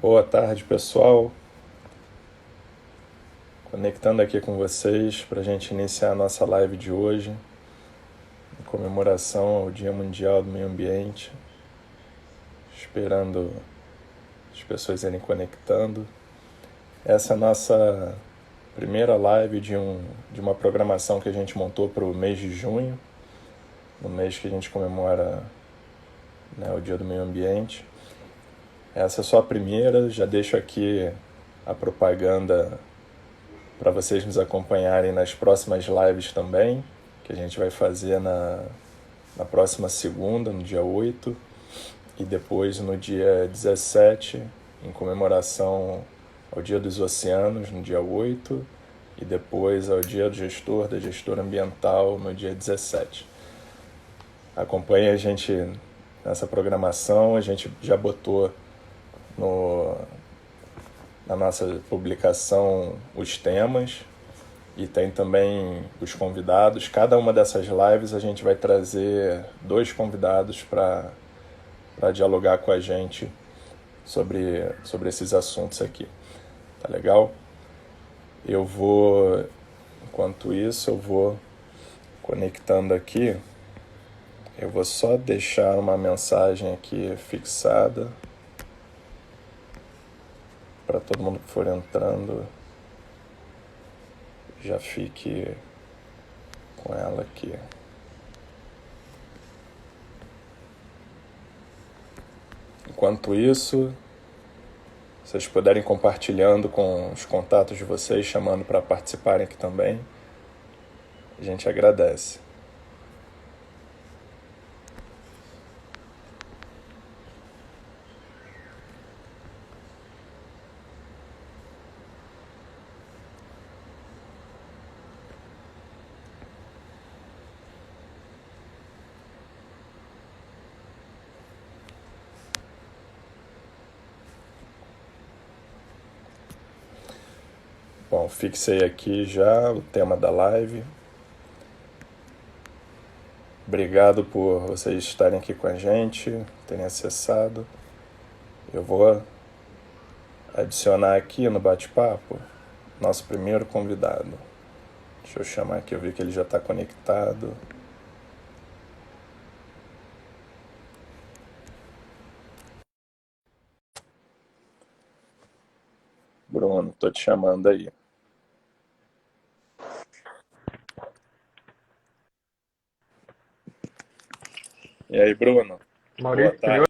Boa tarde, pessoal. Conectando aqui com vocês para a gente iniciar a nossa live de hoje, em comemoração ao Dia Mundial do Meio Ambiente. Esperando as pessoas irem conectando. Essa é a nossa primeira live de uma programação que a gente montou para o mês de junho, no mês que a gente comemora, né, o Dia do Meio Ambiente. Essa é só a primeira, já deixo aqui a propaganda para vocês nos acompanharem nas próximas lives também, que a gente vai fazer na próxima segunda, no dia 8, e depois no dia 17, em comemoração ao Dia dos Oceanos, no dia 8, e depois ao Dia do Gestor, da Gestora Ambiental, no dia 17. Acompanhe a gente nessa programação, a gente já botou no, na nossa publicação os temas e tem também os convidados. Cada uma dessas lives a gente vai trazer 2 convidados para dialogar com a gente sobre esses assuntos aqui. Tá legal? Enquanto isso, eu vou conectando aqui. Eu vou só deixar uma mensagem aqui fixada para todo mundo que for entrando já fique com ela aqui. Enquanto isso, vocês puderem compartilhando com os contatos de vocês, chamando para participarem aqui também, a gente agradece. Bom, fixei aqui já o tema da live. Obrigado por vocês estarem aqui com a gente, terem acessado. Eu vou adicionar aqui no bate-papo nosso primeiro convidado. Deixa eu chamar aqui, eu vi que ele já está conectado. Bruno, tô te chamando aí. E aí, Bruno? Boa Maurício, tarde.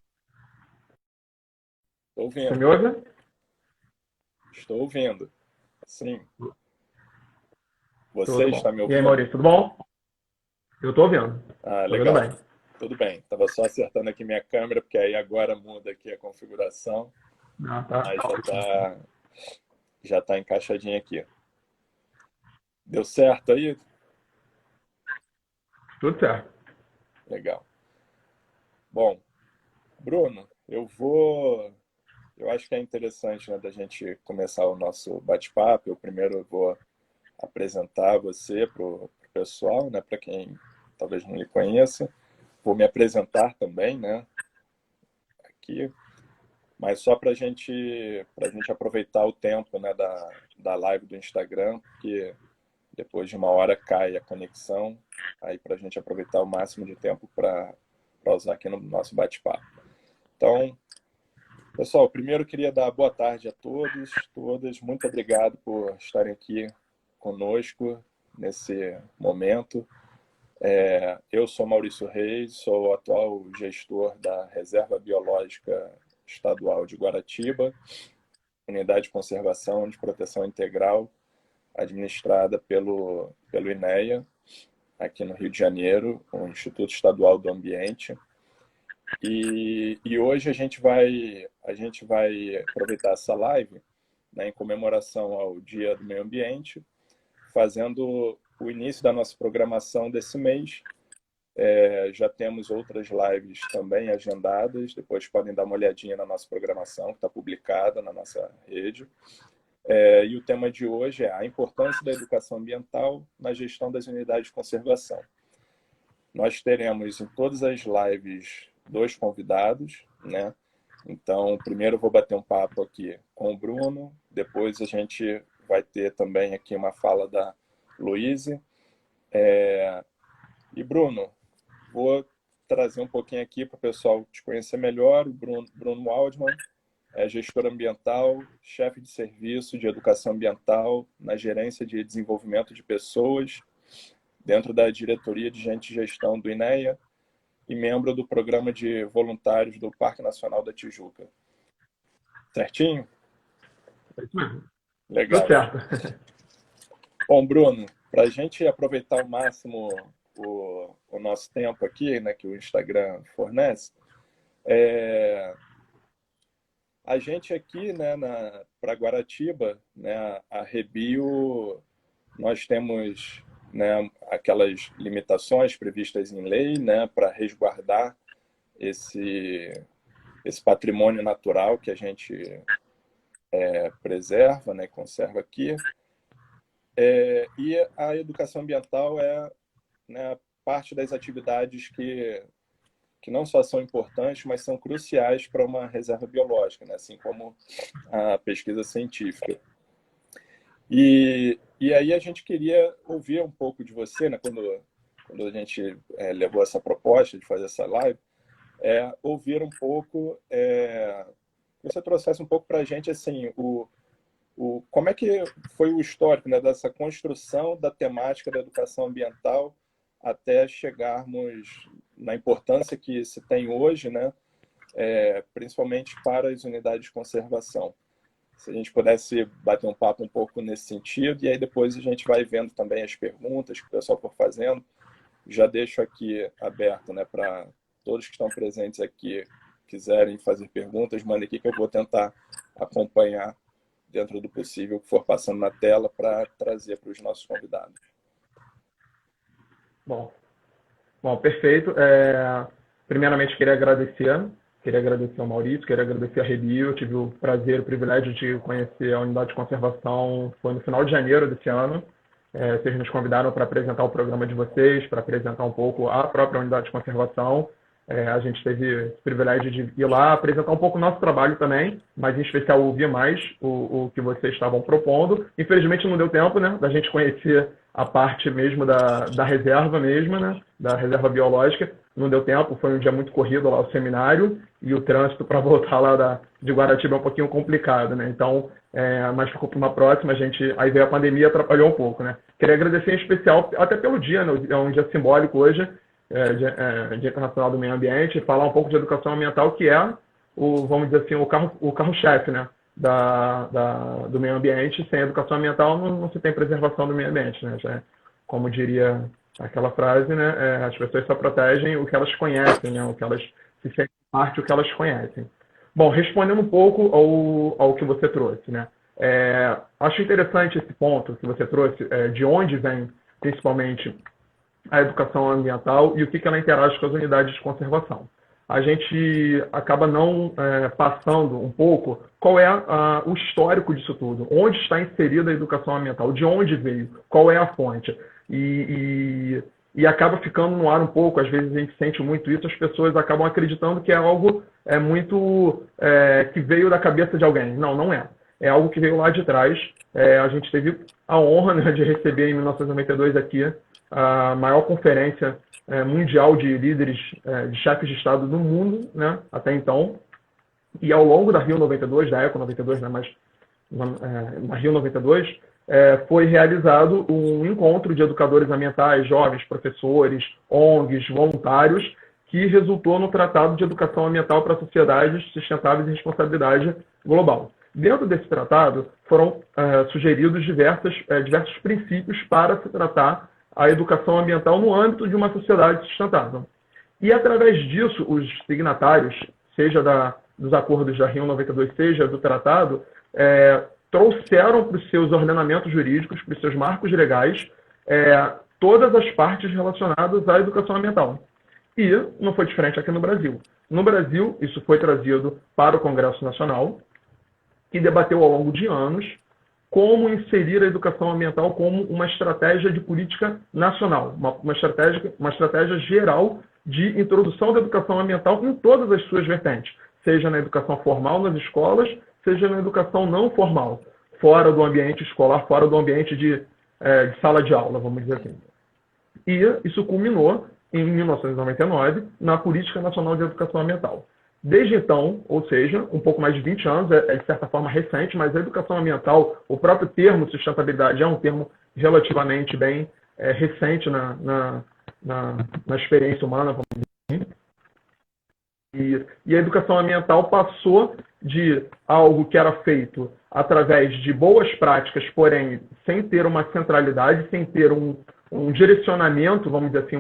Estou você me ouvindo. ouve? Estou ouvindo. Sim. Tudo Você está bom. me E aí, ouvindo? Maurício, tudo bom? Eu tô ouvindo. Ah, Tô ouvindo legal. bem. Tudo bem. Tava só acertando aqui minha câmera, porque aí agora muda aqui a configuração, Ah, tá. mas Tá ótimo, então. já tá encaixadinho aqui. Deu certo aí? Tudo certo. Legal. Bom, Bruno, eu acho que é interessante, né, da gente começar o nosso bate-papo. Eu primeiro vou apresentar você pro pessoal, né, para quem talvez não lhe conheça. Vou me apresentar também, né, aqui. Mas só para gente aproveitar o tempo, né, da live do Instagram, porque depois de uma hora cai a conexão, aí para a gente aproveitar o máximo de tempo para usar aqui no nosso bate-papo. Então, pessoal, primeiro queria dar boa tarde a todos, todas. Muito obrigado por estarem aqui conosco nesse momento. Eu sou Maurício Reis, sou o atual gestor da Reserva Biológica Estadual de Guaratiba, Unidade de Conservação de Proteção Integral, administrada pelo INEA, aqui no Rio de Janeiro, o Instituto Estadual do Ambiente. E hoje a gente vai aproveitar essa live, né, em comemoração ao Dia do Meio Ambiente, fazendo o início da nossa programação desse mês. Já temos outras lives também agendadas, depois podem dar uma olhadinha na nossa programação, que está publicada na nossa rede. E o tema de hoje é a importância da educação ambiental na gestão das unidades de conservação. Nós teremos em todas as lives 2 convidados, né? Então, primeiro eu vou bater um papo aqui com o Bruno, depois a gente vai ter também aqui uma fala da Luíse. E Bruno, vou trazer um pouquinho aqui para o pessoal te conhecer melhor. O Bruno Waldman é gestor ambiental, chefe de serviço de educação ambiental na gerência de desenvolvimento de pessoas, dentro da diretoria de gente e gestão do INEA e membro do programa de voluntários do Parque Nacional da Tijuca. Certinho? É isso mesmo. Legal. Tudo certo. Bom, Bruno, para a gente aproveitar ao máximo o nosso tempo aqui, né, que o Instagram fornece, a gente aqui, né, para Guaratiba, né, a Rebio, nós temos, né, aquelas limitações previstas em lei, né, para resguardar esse patrimônio natural que a gente preserva, né, conserva aqui. E a educação ambiental é, né, parte das atividades que não só são importantes, mas são cruciais para uma reserva biológica, né, assim como a pesquisa científica. E aí a gente queria ouvir um pouco de você, né, quando a gente levou essa proposta de fazer essa live, ouvir um pouco, que você trouxesse um pouco para a gente assim, como é que foi o histórico, né, dessa construção da temática da educação ambiental até chegarmos na importância que se tem hoje, né, principalmente para as unidades de conservação. Se a gente pudesse bater um papo um pouco nesse sentido, e aí depois a gente vai vendo também as perguntas que o pessoal for fazendo. Já deixo aqui aberto, né, para todos que estão presentes aqui, quiserem fazer perguntas, mandem aqui que eu vou tentar acompanhar dentro do possível o que for passando na tela para trazer para os nossos convidados. Bom, perfeito. Primeiramente, queria agradecer ao Maurício, queria agradecer a Rebio. Eu tive o prazer, o privilégio de conhecer a unidade de conservação, foi no final de janeiro desse ano. Vocês nos convidaram para apresentar o programa de vocês, para apresentar um pouco a própria unidade de conservação. A gente teve o privilégio de ir lá apresentar um pouco o nosso trabalho também, mas em especial ouvir mais o que vocês estavam propondo. Infelizmente não deu tempo, né, da gente conhecer a parte mesmo da reserva mesmo, né, da reserva biológica. Não deu tempo, foi um dia muito corrido lá o seminário e o trânsito para voltar lá de Guaratiba é um pouquinho complicado, né? Então, mas ficou para uma próxima, aí veio a pandemia, atrapalhou um pouco, né? Queria agradecer em especial, até pelo dia, né? É um dia simbólico hoje, Dia Internacional do Meio Ambiente, falar um pouco de educação ambiental, que é vamos dizer assim, o carro-chefe, né, do meio ambiente. Sem educação ambiental não se tem preservação do meio ambiente, né? Já, como diria aquela frase, né, as pessoas só protegem o que elas conhecem, né, o que elas se sentem parte, o que elas conhecem. Bom, respondendo um pouco ao que você trouxe, né, acho interessante esse ponto que você trouxe, de onde vem principalmente a educação ambiental e o que ela interage com as unidades de conservação. A gente acaba não passando um pouco qual é o histórico disso tudo, onde está inserida a educação ambiental, de onde veio, qual é a fonte. E acaba ficando no ar um pouco, às vezes a gente sente muito isso, as pessoas acabam acreditando que é algo muito que veio da cabeça de alguém. Não, não é. É algo que veio lá de trás. A gente teve a honra, né, de receber em 1992 aqui a maior conferência mundial de líderes, de chefes de Estado do mundo, né, até então. E ao longo da Rio 92, da Eco 92, né, mas na Rio 92, foi realizado um encontro de educadores ambientais, jovens, professores, ONGs, voluntários, que resultou no Tratado de Educação Ambiental para Sociedades Sustentáveis e Responsabilidade Global. Dentro desse tratado, foram sugeridos diversos princípios para se tratar a educação ambiental no âmbito de uma sociedade sustentável. E, através disso, os signatários, seja dos acordos da Rio 92, seja do tratado, trouxeram para os seus ordenamentos jurídicos, para os seus marcos legais, todas as partes relacionadas à educação ambiental. E não foi diferente aqui no Brasil. No Brasil, isso foi trazido para o Congresso Nacional, que debateu ao longo de anos como inserir a educação ambiental como uma estratégia de política nacional, uma estratégia geral de introdução da educação ambiental em todas as suas vertentes, seja na educação formal nas escolas, seja na educação não formal, fora do ambiente escolar, fora do ambiente de sala de aula, vamos dizer assim. E isso culminou em 1999 na Política Nacional de Educação Ambiental. Desde então, ou seja, um pouco mais de 20 anos, é de certa forma recente, mas a educação ambiental, o próprio termo sustentabilidade é um termo relativamente bem recente na experiência humana, vamos dizer assim. E a educação ambiental passou de algo que era feito através de boas práticas, porém sem ter uma centralidade, sem ter um direcionamento, vamos dizer assim,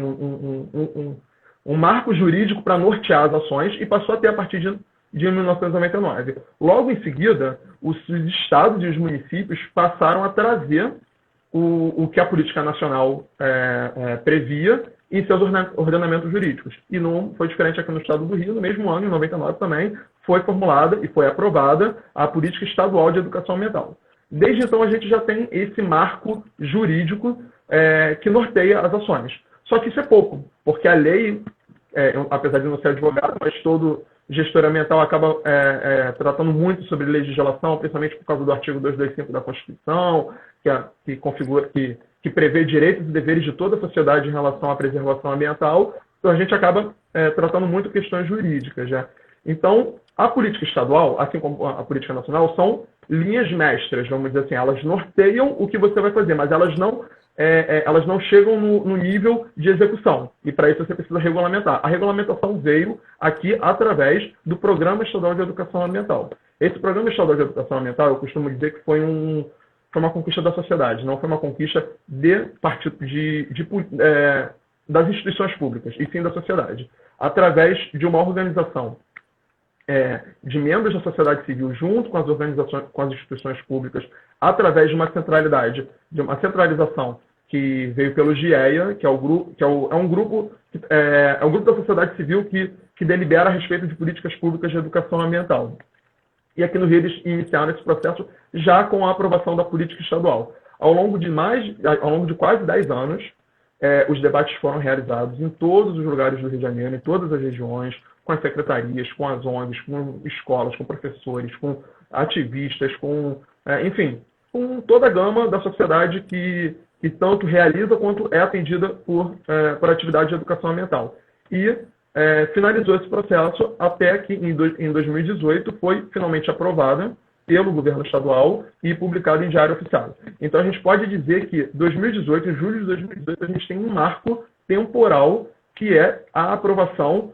um marco jurídico para nortear as ações, e passou a ter a partir de 1999. Logo em seguida, os estados e os municípios passaram a trazer o que a política nacional previa em seus ordenamentos jurídicos. E não foi diferente aqui no estado do Rio. No mesmo ano, em 99 também, foi formulada e foi aprovada a Política Estadual de Educação Ambiental. Desde então, a gente já tem esse marco jurídico que norteia as ações. Só que isso é pouco, porque a lei, apesar de não ser advogado, mas todo gestor ambiental acaba tratando muito sobre legislação, principalmente por causa do artigo 225 da Constituição, que prevê direitos e deveres de toda a sociedade em relação à preservação ambiental. Então, a gente acaba tratando muito questões jurídicas. Já. Então, a política estadual, assim como a política nacional, são linhas mestras, vamos dizer assim. Elas norteiam o que você vai fazer, mas elas não chegam no nível de execução. E, para isso, você precisa regulamentar. A regulamentação veio aqui através do Programa Estadual de Educação Ambiental. Esse Programa Estadual de Educação Ambiental, eu costumo dizer que foi uma conquista da sociedade, não foi uma conquista das instituições públicas, e sim da sociedade. Através de uma organização de membros da sociedade civil junto com as organizações, com as instituições públicas, através de uma centralidade, de uma centralização que veio pelo GIEA, que é um grupo da sociedade civil que delibera a respeito de políticas públicas de educação ambiental. E aqui no Rio eles iniciaram esse processo já com a aprovação da política estadual. Ao longo de quase 10 anos, os debates foram realizados em todos os lugares do Rio de Janeiro, em todas as regiões, com as secretarias, com as ONGs, com escolas, com professores, com ativistas, enfim, com toda a gama da sociedade que tanto realiza quanto é atendida por atividade de educação ambiental. E finalizou esse processo até que, em 2018, foi finalmente aprovada pelo governo estadual e publicada em Diário Oficial. Então, a gente pode dizer que, em julho de 2018, a gente tem um marco temporal que é a aprovação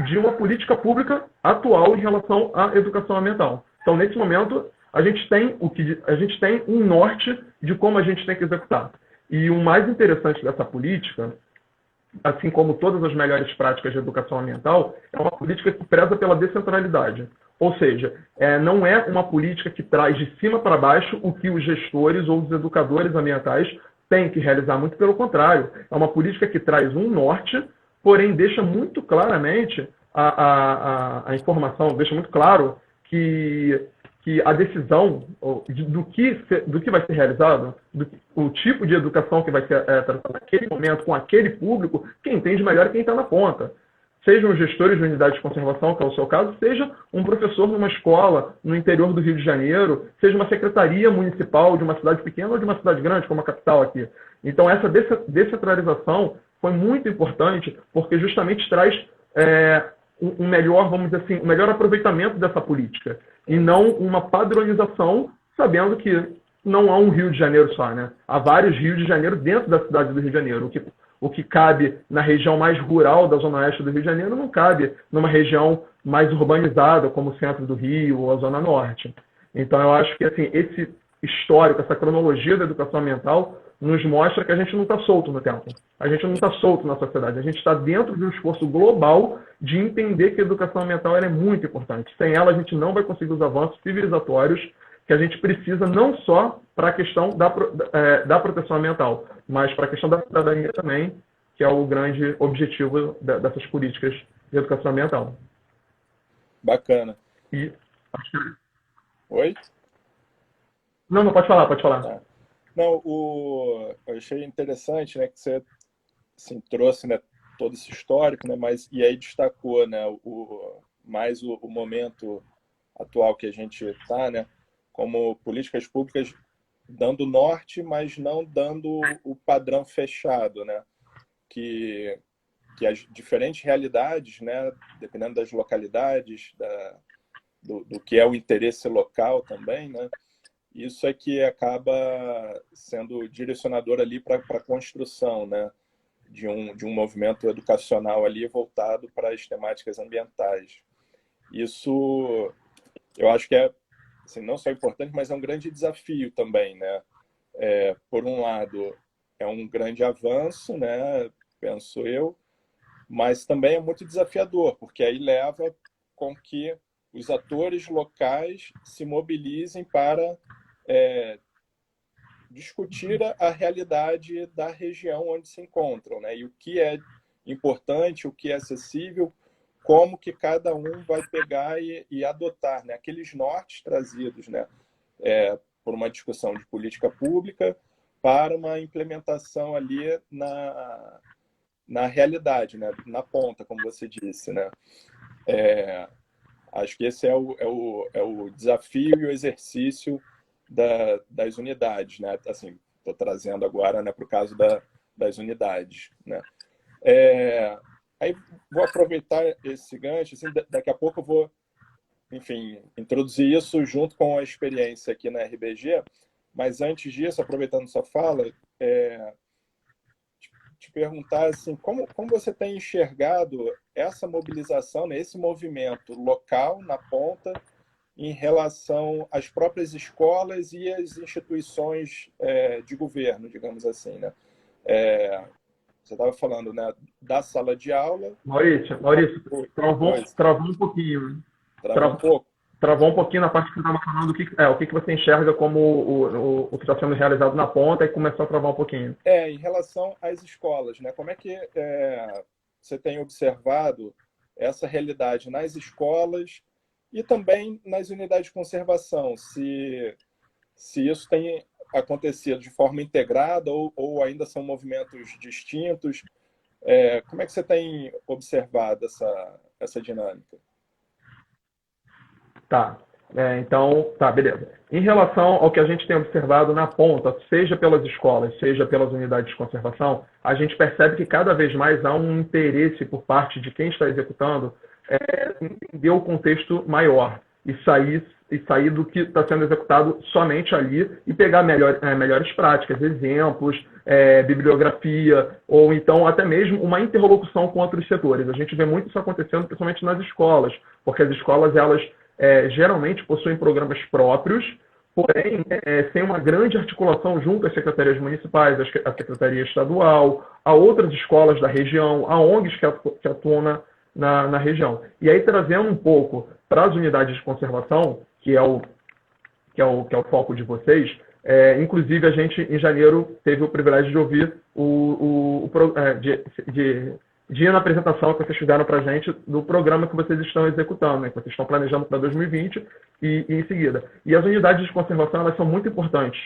de uma política pública atual em relação à educação ambiental. Então, nesse momento, a gente tem um norte de como a gente tem que executar. E o mais interessante dessa política, assim como todas as melhores práticas de educação ambiental, é uma política que preza pela descentralidade. Ou seja, não é uma política que traz de cima para baixo o que os gestores ou os educadores ambientais têm que realizar. Muito pelo contrário, é uma política que traz um norte, porém deixa muito claramente a informação, deixa muito claro que a decisão do que vai ser realizado, o tipo de educação que vai ser tratada naquele momento, com aquele público, quem entende melhor é quem está na ponta. Sejam os gestores de unidade de conservação, que é o seu caso, seja um professor numa escola no interior do Rio de Janeiro, seja uma secretaria municipal de uma cidade pequena ou de uma cidade grande, como a capital aqui. Então, essa descentralização foi muito importante, porque justamente traz um melhor, vamos dizer assim, um melhor aproveitamento dessa política, e não uma padronização, sabendo que não há um Rio de Janeiro só, né? Há vários Rios de Janeiro dentro da cidade do Rio de Janeiro. O que cabe na região mais rural da zona oeste do Rio de Janeiro não cabe numa região mais urbanizada, como o centro do Rio ou a zona norte. Então, eu acho que assim, esse histórico, essa cronologia da educação ambiental nos mostra que a gente não está solto no tempo. A gente não está solto na sociedade. A gente está dentro de um esforço global de entender que a educação ambiental é muito importante. Sem ela, a gente não vai conseguir os avanços civilizatórios que a gente precisa, não só para a questão da proteção ambiental, mas para a questão da cidadania também, que é o grande objetivo dessas políticas de educação ambiental. Bacana. E... Oi? Não, pode falar. Tá. Não, eu achei interessante, né, que você assim, trouxe, né, todo esse histórico, né, e aí destacou, né, mais o momento atual que a gente está, né, como políticas públicas dando norte, mas não dando o padrão fechado, né, que as diferentes realidades, né, dependendo das localidades, do que é o interesse local também, né, isso é que acaba sendo direcionador ali para a construção, né, de um movimento educacional ali voltado para as temáticas ambientais. Isso, eu acho que é, assim, não só importante, mas é um grande desafio também, né? Por um lado, é um grande avanço, né, penso eu, mas também é muito desafiador, porque aí leva com que os atores locais se mobilizem para discutir a realidade da região onde se encontram, né? E o que é importante, o que é acessível, como que cada um vai pegar e adotar, né? Aqueles nortes trazidos, né? Por uma discussão de política pública para uma implementação ali na realidade, né? Na ponta, como você disse, né? Acho que esse é o desafio e o exercício das unidades, né? Assim, estou trazendo agora, né, para o caso das unidades, né? Aí vou aproveitar esse gancho, assim, daqui a pouco eu vou, enfim, introduzir isso junto com a experiência aqui na RBG, mas antes disso, aproveitando sua fala, te perguntar assim, como você tem enxergado essa mobilização, né, esse movimento local na ponta em relação às próprias escolas e às instituições de governo, digamos assim, né? Você estava falando, né, da sala de aula. Maurício, travou um pouquinho. Travou um pouco? Travou um pouquinho na parte que você estava falando o que você enxerga como o que está sendo realizado na ponta e começou a travar um pouquinho. Em relação às escolas, né? Como é que você tem observado essa realidade nas escolas e também nas unidades de conservação? Se isso tem acontecido de forma integrada ou ainda são movimentos distintos? Como é que você tem observado essa dinâmica? Então, beleza. Em relação ao que a gente tem observado na ponta, seja pelas escolas, seja pelas unidades de conservação, a gente percebe que cada vez mais há um interesse por parte de quem está executando entender o contexto maior e sair do que está sendo executado somente ali e pegar melhores práticas, exemplos, bibliografia, ou então até mesmo uma interlocução com outros setores. A gente vê muito isso acontecendo, principalmente nas escolas, porque as escolas, elas geralmente possuem programas próprios, porém, sem uma grande articulação junto às secretarias municipais, à secretaria estadual, a outras escolas da região, a ONGs que atuam na região. E aí, trazendo um pouco para as unidades de conservação, que é o foco de vocês, inclusive a gente, em janeiro, teve o privilégio de ouvir de ir na apresentação que vocês fizeram para a gente do programa que vocês estão executando, né, que vocês estão planejando para 2020 e em seguida. E as unidades de conservação, elas são muito importantes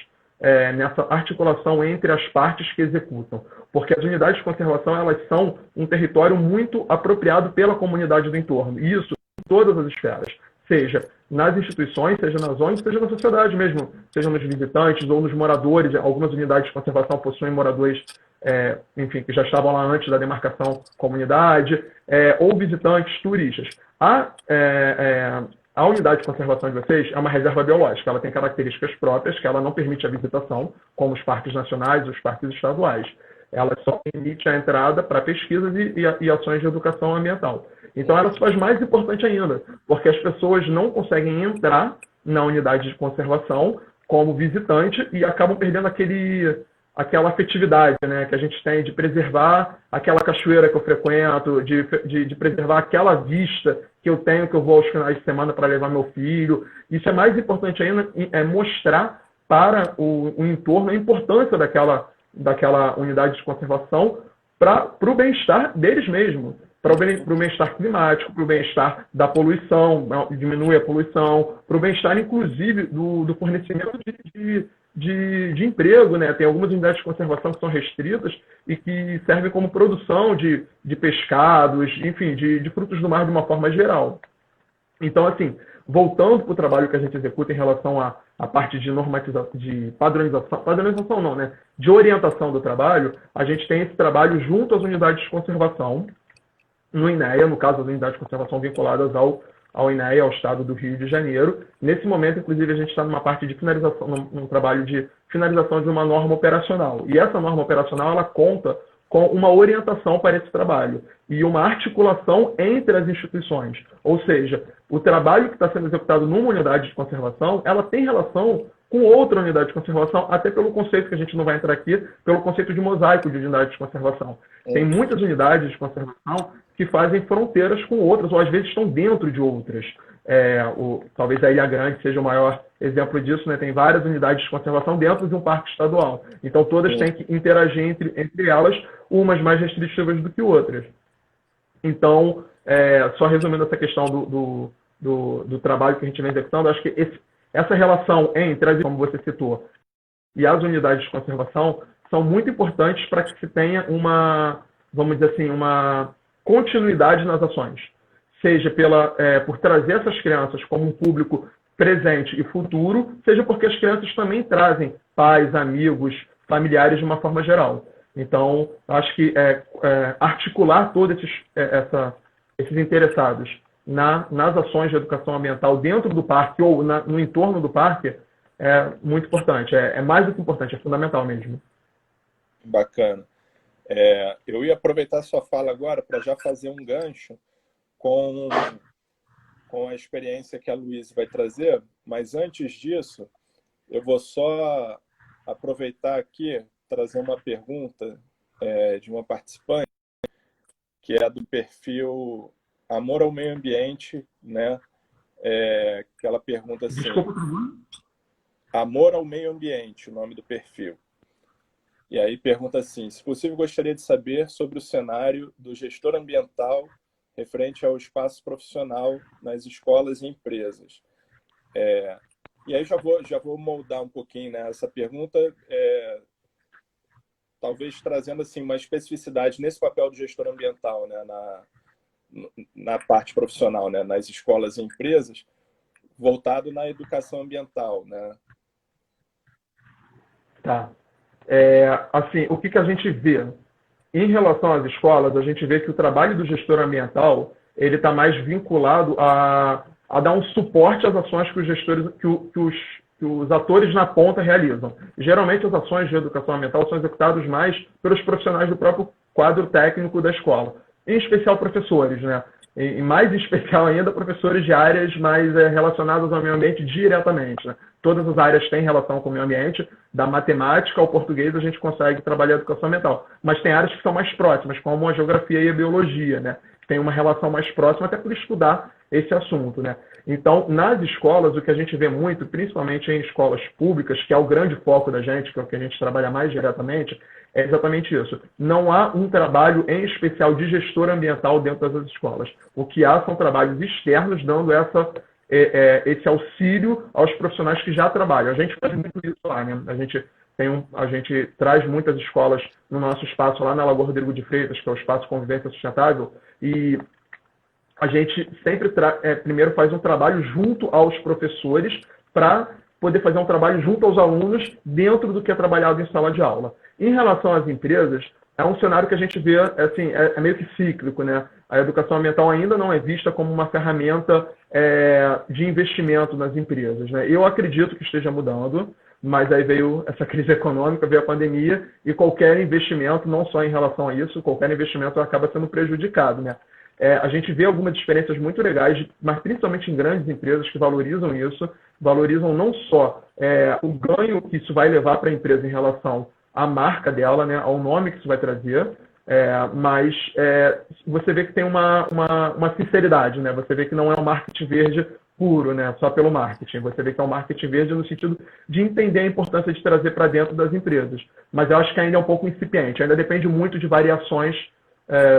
nessa articulação entre as partes que executam, porque as unidades de conservação, elas são um território muito apropriado pela comunidade do entorno, e isso em todas as esferas, seja nas instituições, seja nas ONGs, seja na sociedade mesmo, seja nos visitantes ou nos moradores. Algumas unidades de conservação possuem moradores enfim, que já estavam lá antes da demarcação comunidade, ou visitantes, turistas. A unidade de conservação de vocês é uma reserva biológica, ela tem características próprias, que ela não permite a visitação, como os parques nacionais e os parques estaduais. Ela só permite a entrada para pesquisas e ações de educação ambiental. Então, ela se faz mais importante ainda, porque as pessoas não conseguem entrar na unidade de conservação como visitante e acabam perdendo aquela afetividade, né, que a gente tem de preservar aquela cachoeira que eu frequento, de preservar aquela vista que eu tenho, que eu vou aos finais de semana para levar meu filho. Isso é mais importante ainda, mostrar para o entorno a importância daquela unidade de conservação para o bem-estar deles mesmos, para o bem-estar climático, para o bem-estar da poluição, diminuir a poluição, para o bem-estar, inclusive, do fornecimento de emprego, né? Tem algumas unidades de conservação que são restritas e que servem como produção de pescados, enfim, de frutos do mar de uma forma geral. Então, assim, voltando para o trabalho que a gente executa em relação à parte de normatização, de padronização não, né? De orientação do trabalho, a gente tem esse trabalho junto às unidades de conservação, no INEA, no caso, as unidades de conservação vinculadas ao INEA, ao Estado do Rio de Janeiro. Nesse momento, inclusive, a gente está numa parte de finalização, num trabalho de finalização de uma norma operacional. E essa norma operacional, ela conta com uma orientação para esse trabalho e uma articulação entre as instituições. Ou seja, o trabalho que está sendo executado numa unidade de conservação, ela tem relação com outra unidade de conservação, até pelo conceito que a gente não vai entrar aqui, pelo conceito de mosaico de unidade de conservação. Tem muitas unidades de conservação que fazem fronteiras com outras, ou às vezes estão dentro de outras. Talvez a Ilha Grande seja o maior exemplo disso, né? Tem várias unidades de conservação dentro de um parque estadual. Então, todas têm que interagir entre elas, umas mais restritivas do que outras. Então, só resumindo essa questão do trabalho que a gente vem executando, acho que essa relação entre, como você citou, e as unidades de conservação são muito importantes para que se tenha vamos dizer assim, uma continuidade nas ações. Seja por trazer essas crianças como um público presente e futuro, seja porque as crianças também trazem pais, amigos, familiares de uma forma geral. Então, acho que articular todos esses interessados nas ações de educação ambiental dentro do parque ou no entorno do parque é muito importante. É mais do que importante, é fundamental mesmo. Bacana. Eu ia aproveitar a sua fala agora para já fazer um gancho com a experiência que a Luísa vai trazer, mas antes disso, eu vou só aproveitar aqui, trazer uma pergunta de uma participante, que é do perfil Amor ao Meio Ambiente, né? Que ela pergunta assim... Desculpa. Amor ao Meio Ambiente, o nome do perfil. E aí pergunta assim, se possível, gostaria de saber sobre o cenário do gestor ambiental referente ao espaço profissional nas escolas e empresas. E aí já vou moldar um pouquinho, né, essa pergunta, talvez trazendo assim, uma especificidade nesse papel do gestor ambiental, né, na parte profissional, né, nas escolas e empresas, voltado na educação ambiental, né? Tá. Assim, o que a gente vê? Em relação às escolas, a gente vê que o trabalho do gestor ambiental ele está mais vinculado a dar um suporte às ações que os gestores, que os atores na ponta realizam. Geralmente, as ações de educação ambiental são executadas mais pelos profissionais do próprio quadro técnico da escola, em especial professores, né? E mais em especial ainda professores de áreas mais relacionadas ao meio ambiente diretamente, né? Todas as áreas têm relação com o meio ambiente, da matemática ao português a gente consegue trabalhar a educação ambiental, mas tem áreas que são mais próximas, como a geografia e a biologia, né? Tem uma relação mais próxima até por estudar esse assunto, né? Então, nas escolas, o que a gente vê muito, principalmente em escolas públicas, que é o grande foco da gente, que é o que a gente trabalha mais diretamente, é exatamente isso. Não há um trabalho em especial de gestor ambiental dentro das escolas. O que há são trabalhos externos dando esse auxílio aos profissionais que já trabalham. A gente faz muito isso lá, né? A gente traz muitas escolas no nosso espaço lá na Lagoa Rodrigo de Freitas, que é o Espaço Convivência Sustentável, e a gente sempre primeiro faz um trabalho junto aos professores para poder fazer um trabalho junto aos alunos dentro do que é trabalhado em sala de aula. Em relação às empresas, é um cenário que a gente vê, assim, é meio que cíclico, né? A educação ambiental ainda não é vista como uma ferramenta de investimento nas empresas, né? Eu acredito que esteja mudando, mas aí veio essa crise econômica, veio a pandemia, e qualquer investimento, não só em relação a isso, qualquer investimento acaba sendo prejudicado, né? A gente vê algumas experiências muito legais, mas principalmente em grandes empresas que valorizam isso, valorizam não só o ganho que isso vai levar para a empresa em relação à marca dela, né, ao nome que isso vai trazer, mas você vê que tem uma sinceridade, né? Você vê que não é um marketing verde puro, né, só pelo marketing. Você vê que é um marketing verde no sentido de entender a importância de trazer para dentro das empresas. Mas eu acho que ainda é um pouco incipiente, ainda depende muito de variações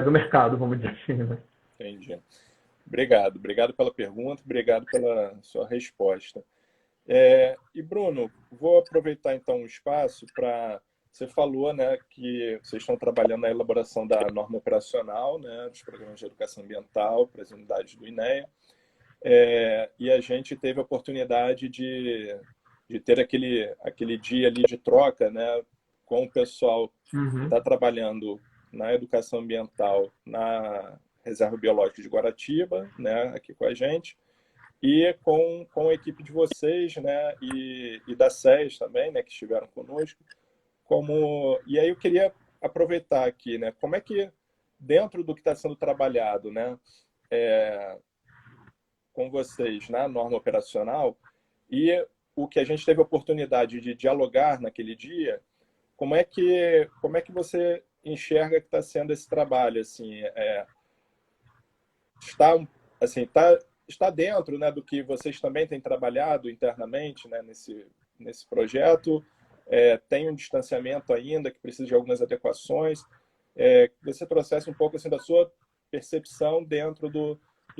do mercado, vamos dizer assim, né? Entendi. Obrigado pela pergunta, obrigado pela sua resposta. E Bruno, vou aproveitar então o espaço para... Você falou, né, que vocês estão trabalhando na elaboração da norma operacional, né, dos programas de educação ambiental para as unidades do INEA. e a gente teve a oportunidade de ter aquele dia ali de troca, né, com o pessoal que está trabalhando na educação ambiental na Reserva Biológica de Guaratiba, né, aqui com a gente, e com a equipe de vocês, né, e da SES também, né, que estiveram conosco. E aí eu queria aproveitar aqui, né, como é que, dentro do que está sendo trabalhado, né, com vocês na norma operacional, e o que a gente teve a oportunidade de dialogar naquele dia, como é que você enxerga que está sendo esse trabalho? Assim, está dentro, né, do que vocês também têm trabalhado internamente, né, nesse projeto? Tem um distanciamento ainda que precisa de algumas adequações? Que você trouxesse um pouco assim, da sua percepção dentro do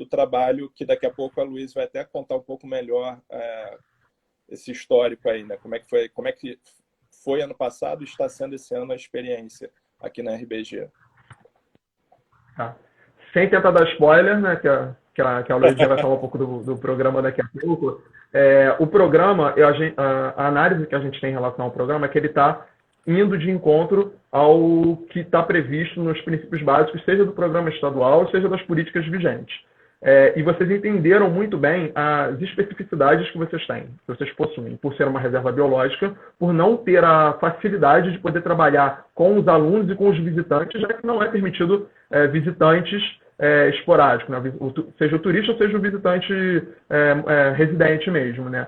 trabalho, que daqui a pouco a Luiz vai até contar um pouco melhor esse histórico aí, né? Como é que foi ano passado e está sendo esse ano a experiência aqui na RBG. Tá. Sem tentar dar spoiler, né, que a Luiz já vai falar um pouco do programa daqui a pouco. O programa, a análise que a gente tem em relação ao programa é que ele está indo de encontro ao que está previsto nos princípios básicos, seja do programa estadual, seja das políticas vigentes. E vocês entenderam muito bem as especificidades que vocês têm, que vocês possuem, por ser uma reserva biológica, por não ter a facilidade de poder trabalhar com os alunos e com os visitantes, já que não é permitido visitantes esporádicos, né? Seja o turista ou seja o visitante residente mesmo, né?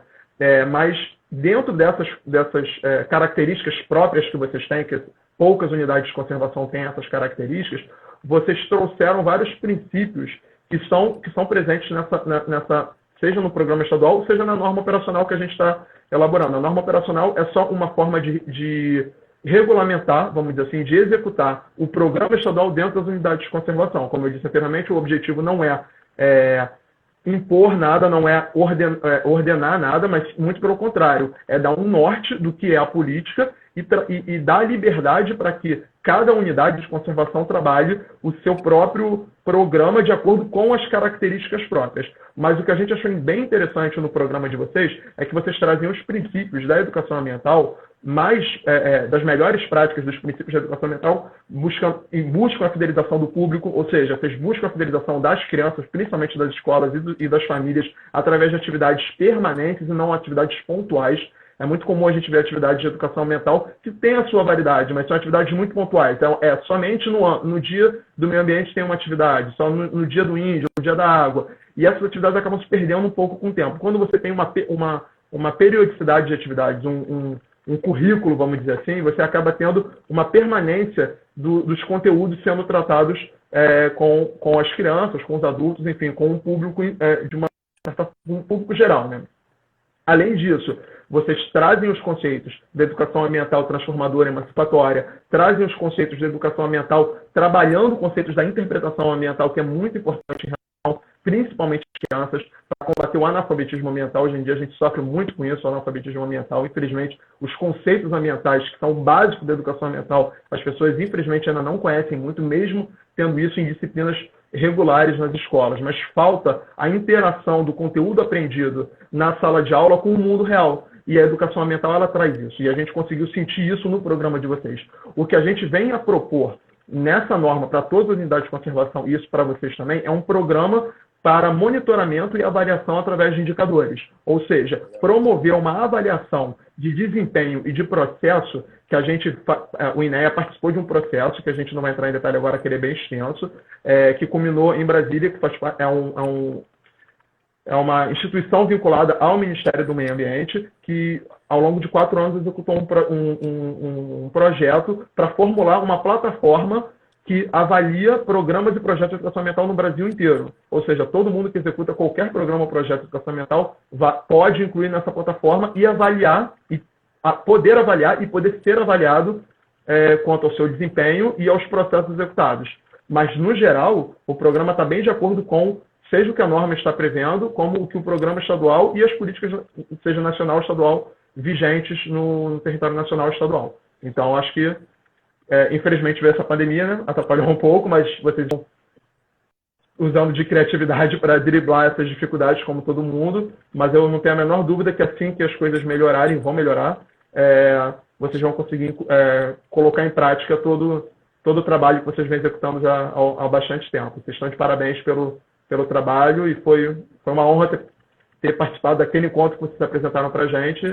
Mas dentro dessas características próprias que vocês têm, que poucas unidades de conservação têm essas características, vocês trouxeram vários princípios que são presentes seja no programa estadual, seja na norma operacional que a gente está elaborando. A norma operacional é só uma forma de regulamentar, vamos dizer assim, de executar o programa estadual dentro das unidades de conservação. Como eu disse anteriormente, o objetivo não é impor nada, não é ordenar nada, mas muito pelo contrário, é dar um norte do que é a política e dar liberdade para que cada unidade de conservação trabalhe o seu próprio programa de acordo com as características próprias. Mas o que a gente achou bem interessante no programa de vocês é que vocês trazem os princípios da educação ambiental, das melhores práticas dos princípios da educação ambiental, buscam a fidelização do público, ou seja, vocês buscam a fidelização das crianças, principalmente das escolas e das famílias, através de atividades permanentes e não atividades pontuais. É muito comum a gente ver atividades de educação ambiental que têm a sua variedade, mas são atividades muito pontuais. Então, somente no dia do meio ambiente tem uma atividade, só no dia do índio, no dia da água. E essas atividades acabam se perdendo um pouco com o tempo. Quando você tem uma periodicidade de atividades, um currículo, vamos dizer assim, você acaba tendo uma permanência dos conteúdos sendo tratados com as crianças, com os adultos, enfim, com o público um público geral, né? Além disso, vocês trazem os conceitos da educação ambiental transformadora e emancipatória, trazem os conceitos da educação ambiental, trabalhando conceitos da interpretação ambiental, que é muito importante em relação, principalmente às crianças, para combater o analfabetismo ambiental. Hoje em dia a gente sofre muito com isso, o analfabetismo ambiental. Infelizmente, os conceitos ambientais, que são o básico da educação ambiental, as pessoas, infelizmente, ainda não conhecem muito, mesmo tendo isso em disciplinas regulares nas escolas, mas falta a interação do conteúdo aprendido na sala de aula com o mundo real. E a educação ambiental, ela traz isso. E a gente conseguiu sentir isso no programa de vocês. O que a gente vem a propor nessa norma para todas as unidades de conservação, e isso para vocês também, é um programa para monitoramento e avaliação através de indicadores. Ou seja, promover uma avaliação de desempenho e de processo, que o INEA participou de um processo, que a gente não vai entrar em detalhe agora, que ele é bem extenso, que culminou em Brasília, que é uma instituição vinculada ao Ministério do Meio Ambiente, que ao longo de 4 anos executou um projeto para formular uma plataforma que avalia programas e projetos de educação ambiental no Brasil inteiro. Ou seja, todo mundo que executa qualquer programa ou projeto de educação ambiental pode incluir nessa plataforma e poder avaliar e poder ser avaliado quanto ao seu desempenho e aos processos executados. Mas, no geral, o programa está bem de acordo com seja o que a norma está prevendo, como o que o programa estadual e as políticas, seja nacional ou estadual, vigentes no território nacional e estadual. Então, acho que infelizmente veio essa pandemia, né? Atrapalhou um pouco, mas vocês vão usando de criatividade para driblar essas dificuldades, como todo mundo, mas eu não tenho a menor dúvida que assim que as coisas melhorarem, vão melhorar, vocês vão conseguir colocar em prática todo o trabalho que vocês vêm executando já há bastante tempo. Vocês estão de parabéns pelo trabalho e foi uma honra ter participado daquele encontro que vocês apresentaram para a gente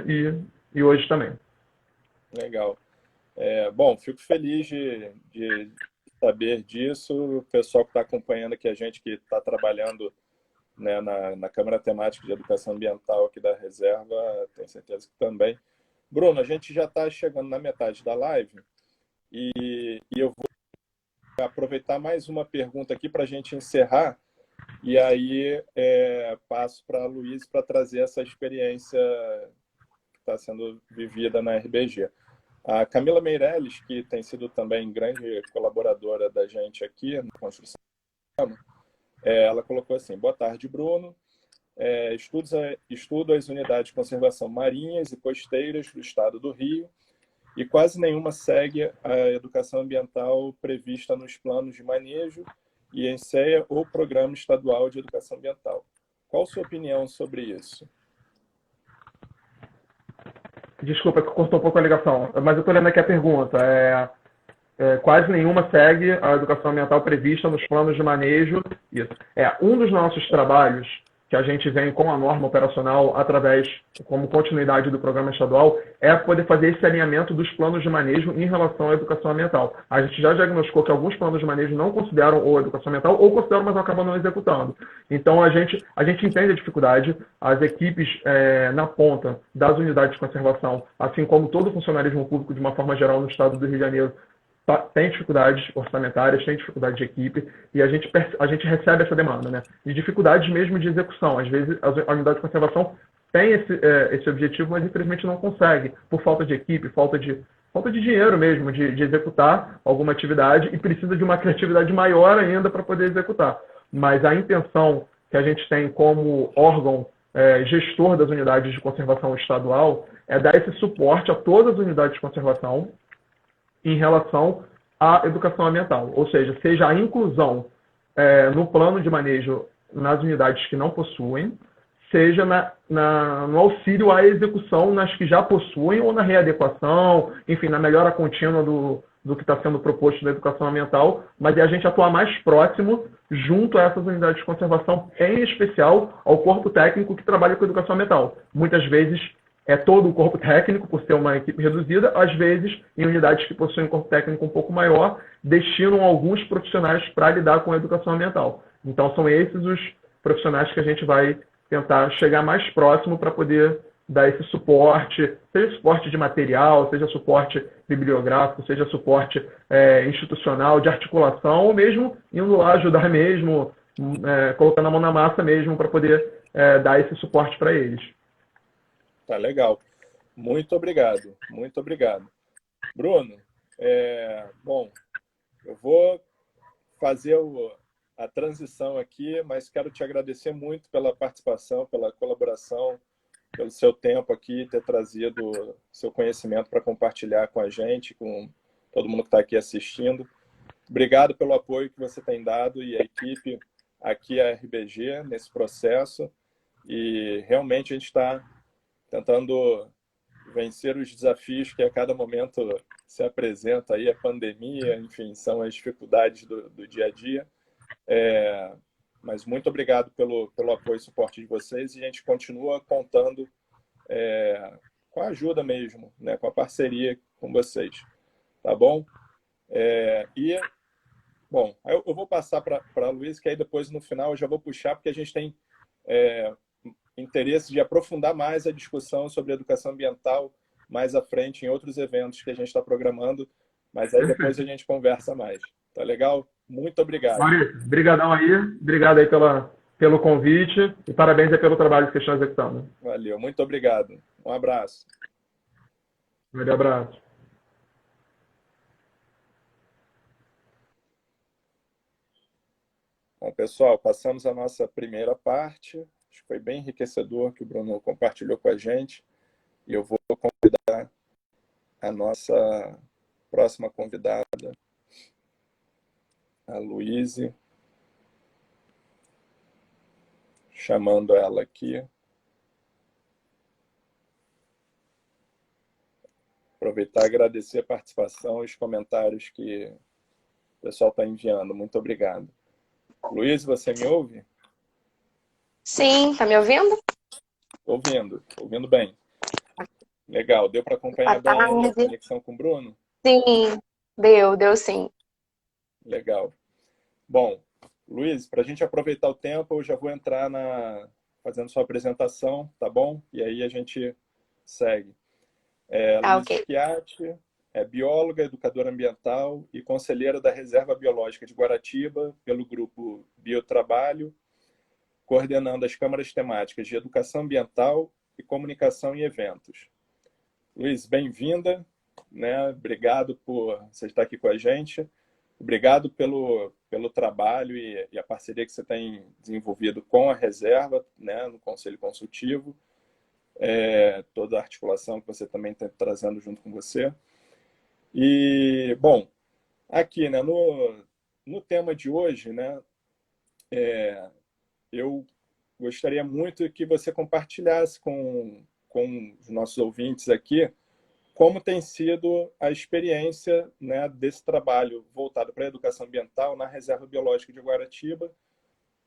e hoje também. Legal. Bom, fico feliz de saber disso. O pessoal que está acompanhando aqui, a gente que está trabalhando, né, na Câmara Temática de Educação Ambiental aqui da Reserva, tenho certeza que também. Bruno, a gente já está chegando na metade da live e eu vou aproveitar mais uma pergunta aqui para a gente encerrar e aí passo para a Luiz para trazer essa experiência que está sendo vivida na RBG. A Camila Meirelles, que tem sido também grande colaboradora da gente aqui na construção, ela colocou assim: boa tarde, Bruno. Estudo as unidades de conservação marinhas e costeiras do estado do Rio e quase nenhuma segue a educação ambiental prevista nos planos de manejo e em CEA ou Programa Estadual de Educação Ambiental. Qual a sua opinião sobre isso? Desculpa, que cortou um pouco a ligação, mas eu estou lendo aqui a pergunta. Quase nenhuma segue a educação ambiental prevista nos planos de manejo. Isso. Um dos nossos trabalhos que a gente vem com a norma operacional como continuidade do programa estadual, é poder fazer esse alinhamento dos planos de manejo em relação à educação ambiental. A gente já diagnosticou que alguns planos de manejo não consideram ou educação ambiental, ou consideram, mas acabam não executando. Então, a gente entende a dificuldade, as equipes na ponta das unidades de conservação, assim como todo o funcionalismo público, de uma forma geral, no estado do Rio de Janeiro, tem dificuldades orçamentárias, tem dificuldade de equipe, e a gente recebe essa demanda, né? De dificuldades mesmo de execução. Às vezes, a unidade de conservação tem esse objetivo, mas infelizmente não consegue, por falta de equipe, falta de dinheiro mesmo, de executar alguma atividade, e precisa de uma criatividade maior ainda para poder executar. Mas a intenção que a gente tem como órgão gestor das unidades de conservação estadual é dar esse suporte a todas as unidades de conservação em relação à educação ambiental, ou seja a inclusão no plano de manejo nas unidades que não possuem, seja no auxílio à execução nas que já possuem ou na readequação, enfim, na melhora contínua do que está sendo proposto na educação ambiental, mas é a gente atuar mais próximo junto a essas unidades de conservação, em especial ao corpo técnico que trabalha com educação ambiental. Muitas vezes todo o corpo técnico, por ser uma equipe reduzida, às vezes, em unidades que possuem um corpo técnico um pouco maior, destinam alguns profissionais para lidar com a educação ambiental. Então, são esses os profissionais que a gente vai tentar chegar mais próximo para poder dar esse suporte, seja suporte de material, seja suporte bibliográfico, seja suporte institucional, de articulação, ou mesmo indo lá ajudar mesmo, colocando a mão na massa mesmo para poder dar esse suporte para eles. Tá legal. Muito obrigado. Muito obrigado. Bruno, bom, eu vou fazer a transição aqui, mas quero te agradecer muito pela participação, pela colaboração, pelo seu tempo aqui, ter trazido seu conhecimento para compartilhar com a gente, com todo mundo que está aqui assistindo. Obrigado pelo apoio que você tem dado e a equipe aqui, a RBG, nesse processo. E realmente a gente está tentando vencer os desafios que a cada momento se apresenta aí, a pandemia, enfim, são as dificuldades do dia a dia. Mas muito obrigado pelo apoio e suporte de vocês, e a gente continua contando com a ajuda mesmo, né, com a parceria com vocês, tá bom? Bom, eu vou passar para a Luiz, que aí depois no final eu já vou puxar, porque a gente tem interesse de aprofundar mais a discussão sobre educação ambiental mais à frente em outros eventos que a gente está programando, mas aí depois a gente conversa mais. Tá legal? Muito obrigado. Maurício, brigadão aí, obrigado aí pelo convite e parabéns aí pelo trabalho que vocês estão executando. Valeu, muito obrigado. Um abraço. Um abraço. Bom, pessoal, passamos a nossa primeira parte. Acho que foi bem enriquecedor que o Bruno compartilhou com a gente. E eu vou convidar a nossa próxima convidada, a Luíse. chamando ela aqui. Aproveitar e agradecer a participação e os comentários que o pessoal está enviando. Muito obrigado. Luiz, você me ouve? Sim, tá me ouvindo? Ouvindo bem. Legal, deu para acompanhar bem aí a conexão com o Bruno? Sim, deu sim. Legal. Bom, Luiz, para a gente aproveitar o tempo, eu já vou entrar fazendo sua apresentação, tá bom? E aí a gente segue. Luiz Ok. Schiatti é bióloga, educadora ambiental e conselheira da Reserva Biológica de Guaratiba pelo grupo Biotrabalho, coordenando as câmaras temáticas de educação ambiental e comunicação em eventos. Luiz, bem-vinda, né? Obrigado por você estar aqui com a gente. Obrigado pelo trabalho e a parceria que você tem desenvolvido com a Reserva, né, no Conselho Consultivo, toda a articulação que você também está trazendo junto com você. E, bom, aqui, né, no tema de hoje, né, eu gostaria muito que você compartilhasse com os nossos ouvintes aqui como tem sido a experiência, né, desse trabalho voltado para a educação ambiental na Reserva Biológica de Guaratiba.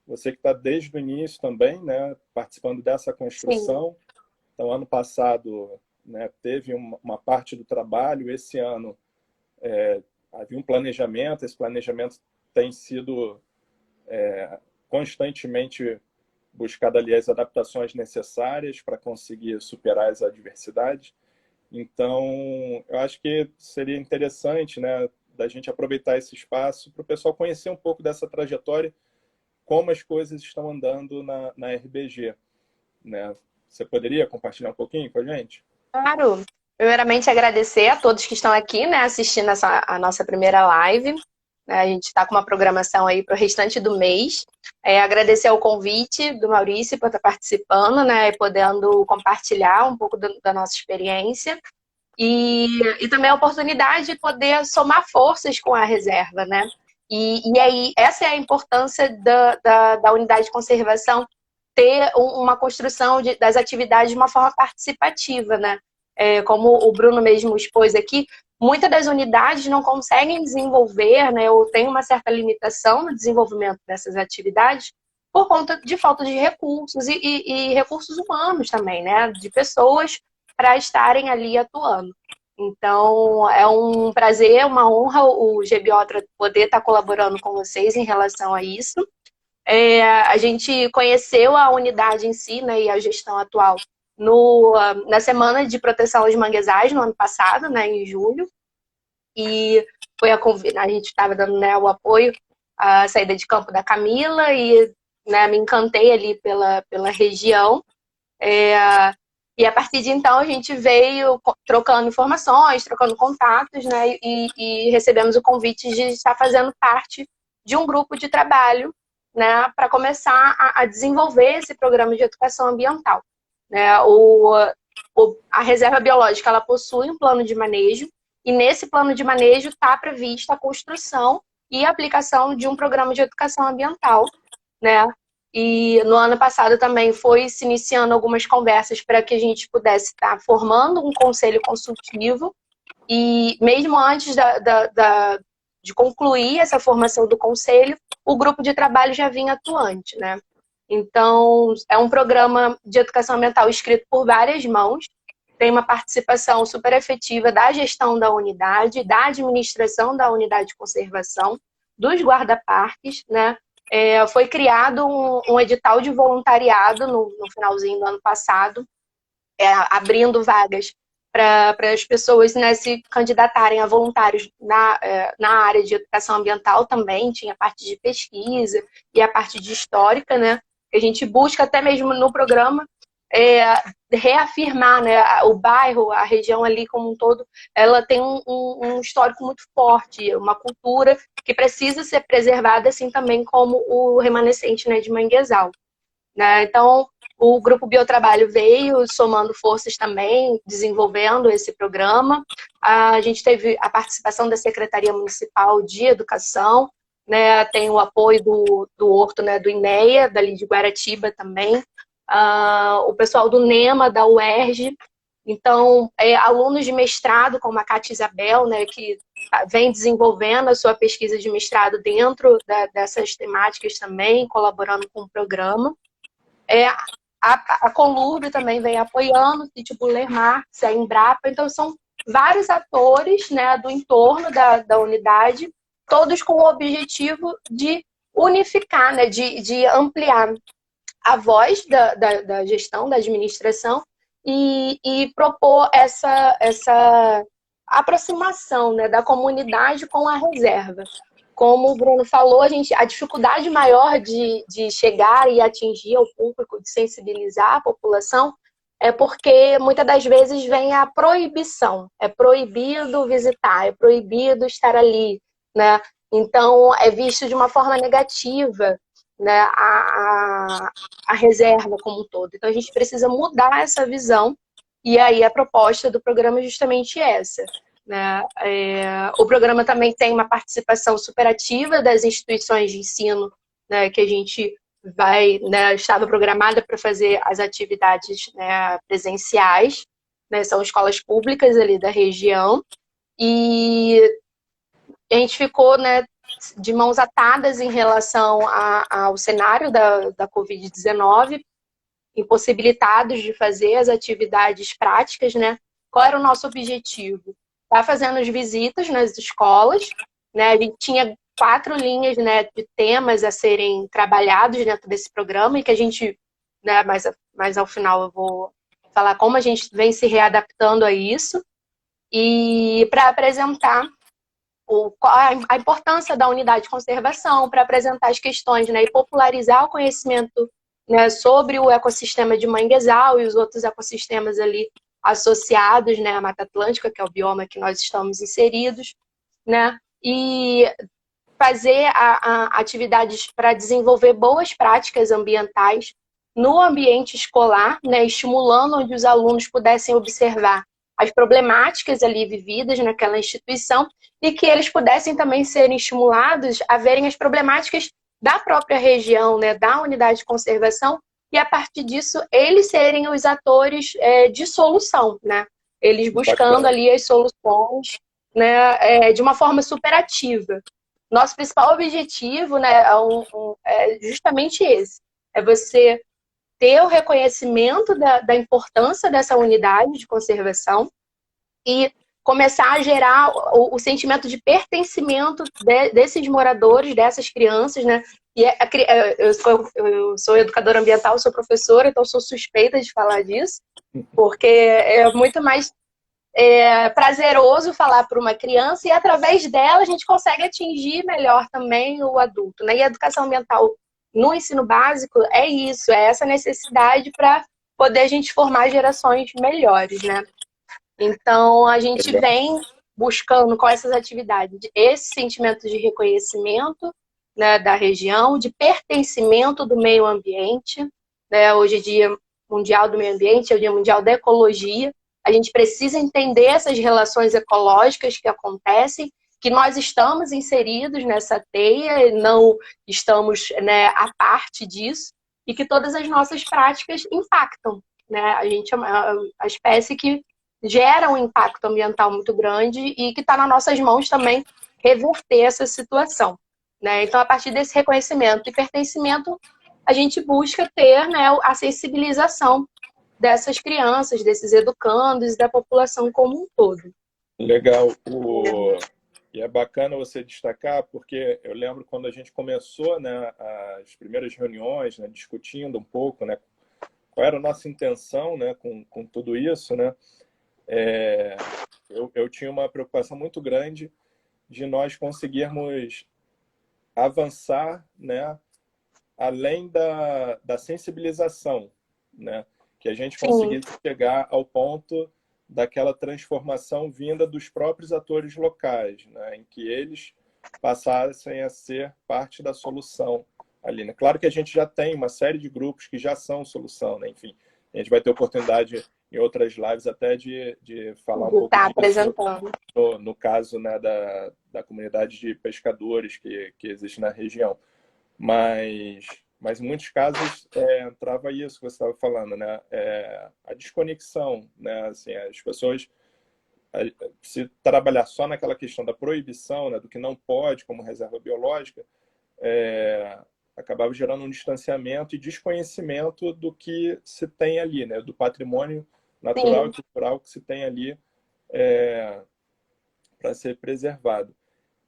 Você que está desde o início também, né, participando dessa construção. Sim. Então, ano passado, né, teve uma parte do trabalho, esse ano havia um planejamento, esse planejamento tem sido constantemente buscado ali as adaptações necessárias para conseguir superar as adversidades. Então, eu acho que seria interessante, né, da gente aproveitar esse espaço para o pessoal conhecer um pouco dessa trajetória, como as coisas estão andando na RBG, né? Você poderia compartilhar um pouquinho com a gente? Claro. Primeiramente, agradecer a todos que estão aqui, né, assistindo a nossa primeira live. A gente está com uma programação aí para o restante do mês. Agradecer o convite do Maurício por estar participando, né, e podendo compartilhar um pouco da nossa experiência. E também a oportunidade de poder somar forças com a reserva, né? E aí, essa é a importância da unidade de conservação, ter uma construção das atividades de uma forma participativa, né? Como o Bruno mesmo expôs aqui, muitas das unidades não conseguem desenvolver, né, ou tem uma certa limitação no desenvolvimento dessas atividades por conta de falta de recursos e recursos humanos também, né, de pessoas para estarem ali atuando. Então, é um prazer, uma honra o GBiotra poder estar colaborando com vocês em relação a isso. A gente conheceu a unidade em si, né, e a gestão atual na Semana de Proteção aos Manguezais, no ano passado, né, em julho, e foi a gente estava dando, né, o apoio à saída de campo da Camila e, né, me encantei ali pela região. E a partir de então a gente veio trocando informações, trocando contatos, né, e recebemos o convite de estar fazendo parte de um grupo de trabalho, né, para começar a desenvolver esse programa de educação ambiental. Né, a Reserva Biológica ela possui um plano de manejo, e nesse plano de manejo está prevista a construção e a aplicação de um programa de educação ambiental, né? E no ano passado também foi se iniciando algumas conversas para que a gente pudesse estar formando um conselho consultivo, e mesmo antes de concluir essa formação do conselho, o grupo de trabalho já vinha atuante, né? Então, é um programa de educação ambiental escrito por várias mãos, tem uma participação super efetiva da gestão da unidade, da administração da unidade de conservação, dos guarda-parques, né? Foi criado um edital de voluntariado no finalzinho do ano passado, abrindo vagas para as pessoas, né, se candidatarem a voluntários na área de educação ambiental também. Tinha a parte de pesquisa e a parte de histórica, né? A gente busca até mesmo no programa reafirmar, né, o bairro, a região ali como um todo, ela tem um histórico muito forte, uma cultura que precisa ser preservada, assim também como o remanescente, né, de Manguezal. Né? Então, o Grupo Biotrabalho veio somando forças também, desenvolvendo esse programa. A gente teve a participação da Secretaria Municipal de Educação, né? Tem o apoio do Horto, né? Do INEA, dali de Guaratiba também. O pessoal do NEMA, da UERJ. Então, alunos de mestrado, como a Cátia Isabel, né? Que vem desenvolvendo a sua pesquisa de mestrado dentro dessas temáticas também, colaborando com o programa. A Conlurb também vem apoiando, o Sítio Buller Marx, a Embrapa. Então, são vários atores, né, do entorno da unidade, todos com o objetivo de unificar, né, de ampliar a voz da gestão, da administração e propor essa aproximação, né, da comunidade com a reserva. Como o Bruno falou, a dificuldade maior de chegar e atingir o público, de sensibilizar a população, é porque muitas das vezes vem a proibição. É proibido visitar, é proibido estar ali, né? Então, é visto de uma forma negativa, né, a reserva como um todo. Então, a gente precisa mudar essa visão, e aí a proposta do programa é justamente essa. Né? O programa também tem uma participação superativa das instituições de ensino, né, que a gente né, estava programada para fazer as atividades, né, presenciais, né, são escolas públicas ali da região, e a gente ficou, né, de mãos atadas em relação ao cenário da Covid-19, impossibilitados de fazer as atividades práticas, né? Qual era o nosso objetivo? Tá fazendo as visitas nas escolas, né? A gente tinha 4 linhas, né, de temas a serem trabalhados dentro desse programa e que a gente, né, mais ao final eu vou falar como a gente vem se readaptando a isso e para apresentar a importância da unidade de conservação, para apresentar as questões, né, e popularizar o conhecimento, né, sobre o ecossistema de Manguezal e os outros ecossistemas ali associados, né, à Mata Atlântica, que é o bioma que nós estamos inseridos, né, e fazer atividades para desenvolver boas práticas ambientais no ambiente escolar, né, estimulando onde os alunos pudessem observar as problemáticas ali vividas naquela instituição e que eles pudessem também serem estimulados a verem as problemáticas da própria região, né, da unidade de conservação, e a partir disso eles serem os atores de solução, né? Eles buscando ali as soluções, né, de uma forma superativa. Nosso principal objetivo, né, é justamente esse, é você ter o reconhecimento da importância dessa unidade de conservação e começar a gerar o sentimento de pertencimento desses moradores, dessas crianças, né? E eu sou educadora ambiental, sou professora, então sou suspeita de falar disso, porque é muito mais prazeroso falar para uma criança e através dela a gente consegue atingir melhor também o adulto, né? E a educação ambiental no ensino básico é isso, é essa necessidade para poder a gente formar gerações melhores, né? Então, a gente vem buscando com essas atividades esse sentimento de reconhecimento, né, da região, de pertencimento do meio ambiente, né? Hoje é Dia Mundial do Meio Ambiente, é o Dia Mundial da Ecologia. A gente precisa entender essas relações ecológicas que acontecem, que nós estamos inseridos nessa teia, não estamos, né, à parte disso, e que todas as nossas práticas impactam, né? A gente é a espécie que gera um impacto ambiental muito grande e que está nas nossas mãos também reverter essa situação, né? Então, a partir desse reconhecimento e pertencimento, a gente busca ter, né, a sensibilização dessas crianças, desses educandos e da população como um todo. Legal. E é bacana você destacar, porque eu lembro quando a gente começou, né, as primeiras reuniões, né, discutindo um pouco, né, qual era a nossa intenção, né, com tudo isso, né, eu tinha uma preocupação muito grande de nós conseguirmos avançar, né, além da sensibilização, né, que a gente conseguisse chegar ao ponto daquela transformação vinda dos próprios atores locais, né, em que eles passassem a ser parte da solução ali, né? Claro que a gente já tem uma série de grupos que já são solução, né? Enfim, a gente vai ter oportunidade em outras lives até de falar um pouco disso apresentando. no caso, né, da comunidade de pescadores que existe na região. Mas em muitos casos entrava isso que você estava falando, né? A desconexão, né? Assim, as pessoas se trabalhar só naquela questão da proibição, né, do que não pode como reserva biológica, acabava gerando um distanciamento e desconhecimento do que se tem ali, né, do patrimônio natural Sim. e cultural que se tem ali para ser preservado.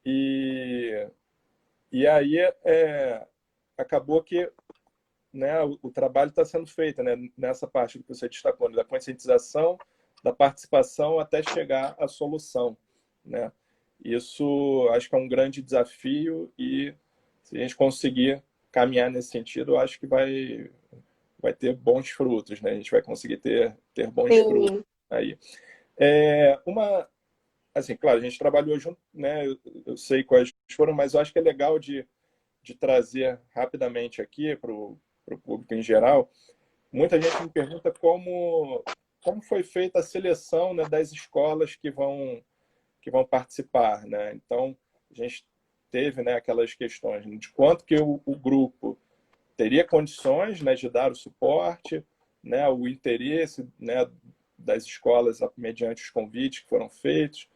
E aí acabou que, né, o trabalho está sendo feito, né, nessa parte que você destacou, né, da conscientização, da participação até chegar à solução, né? Isso acho que é um grande desafio e se a gente conseguir caminhar nesse sentido, eu acho que vai ter bons frutos, né? A gente vai conseguir ter bons frutos Sim. aí. Assim, claro, a gente trabalhou junto, né? Eu sei quais foram, mas eu acho que é legal de trazer rapidamente aqui para o público em geral. Muita gente me pergunta como foi feita a seleção, né, das escolas que vão participar, né? Então, a gente teve, né, aquelas questões de quanto que o grupo teria condições, né, de dar o suporte, né, o interesse, né, das escolas mediante os convites que foram feitos.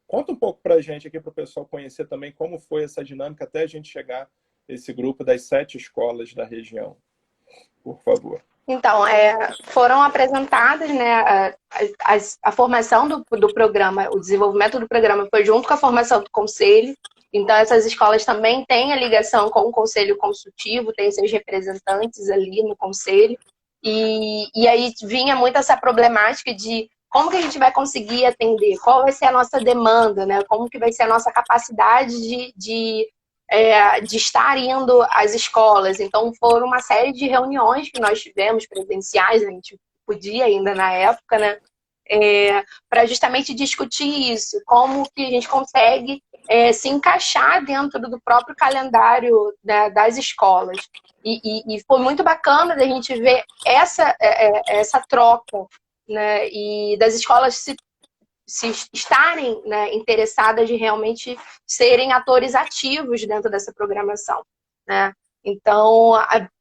Conta um pouco para a gente aqui, para o pessoal conhecer também como foi essa dinâmica até a gente chegar a esse grupo das 7 escolas da região, por favor. Então, foram apresentadas, né, a formação do programa, o desenvolvimento do programa foi junto com a formação do conselho. Então, essas escolas também têm a ligação com o conselho consultivo, têm seus representantes ali no conselho. E aí vinha muito essa problemática de como que a gente vai conseguir atender, qual vai ser a nossa demanda, né? Como que vai ser a nossa capacidade de estar indo às escolas. Então, foram uma série de reuniões que nós tivemos presenciais, a gente podia ainda na época, né? Para justamente discutir isso, como que a gente consegue se encaixar dentro do próprio calendário, né, das escolas. E foi muito bacana da gente ver essa troca, né, e das escolas se estarem, né, interessadas de realmente serem atores ativos dentro dessa programação, né? Então,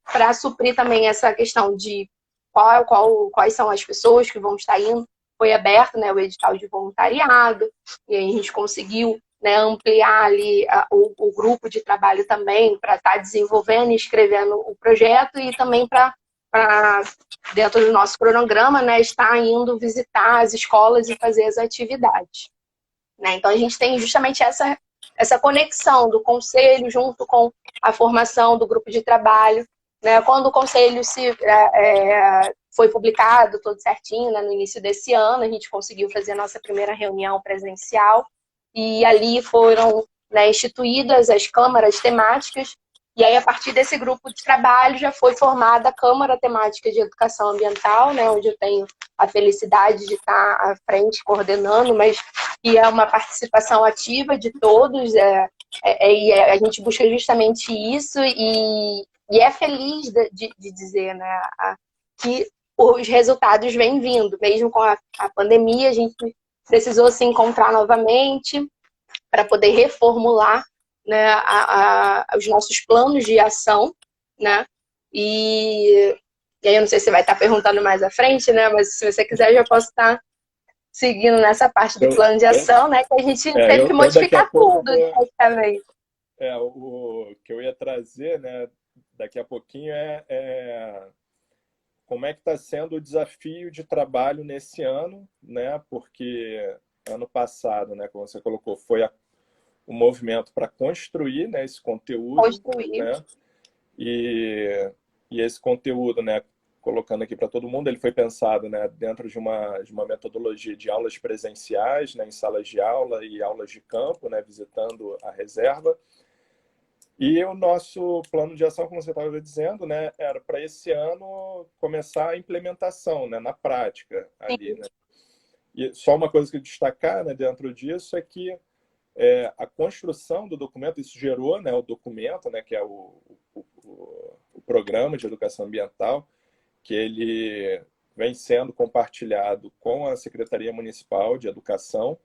para suprir também essa questão de quais são as pessoas que vão estar indo, foi aberto, né, o edital de voluntariado, e aí a gente conseguiu, né, ampliar ali o grupo de trabalho também para estar desenvolvendo e escrevendo o projeto e também para dentro do nosso cronograma, né, estar indo visitar as escolas e fazer as atividades, né? Então, a gente tem justamente essa conexão do conselho junto com a formação do grupo de trabalho, né? Quando o conselho foi publicado tudo certinho, né, no início desse ano, a gente conseguiu fazer a nossa primeira reunião presencial e ali foram, né, instituídas as câmaras temáticas. E aí, a partir desse grupo de trabalho, já foi formada a Câmara Temática de Educação Ambiental, né, onde eu tenho a felicidade de estar à frente, coordenando, mas que é uma participação ativa de todos, e a gente busca justamente isso, e é feliz de dizer, né, que os resultados vêm vindo. Mesmo com a pandemia, a gente precisou se encontrar novamente para poder reformular, né, os nossos planos de ação, né? E aí eu não sei se você vai estar perguntando mais à frente, né? Mas se você quiser, eu já posso estar seguindo nessa parte do plano de ação, né? Que a gente teve que modificar tudo, praticamente. O que eu ia trazer, né, daqui a pouquinho como é que está sendo o desafio de trabalho nesse ano, né? Porque ano passado, né, como você colocou, foi o movimento para construir, né, esse conteúdo, né? E esse conteúdo, né, colocando aqui para todo mundo, ele foi pensado, né, dentro de uma metodologia de aulas presenciais, né, em salas de aula e aulas de campo, né, visitando a reserva. E o nosso plano de ação, como você estava dizendo, né, era para esse ano começar a implementação, né, na prática ali, né? E só uma coisa que destacar, né, dentro disso é que a construção do documento, isso gerou, né, o documento, né, que é o Programa de Educação Ambiental, que ele vem sendo compartilhado com a Secretaria Municipal de Educação,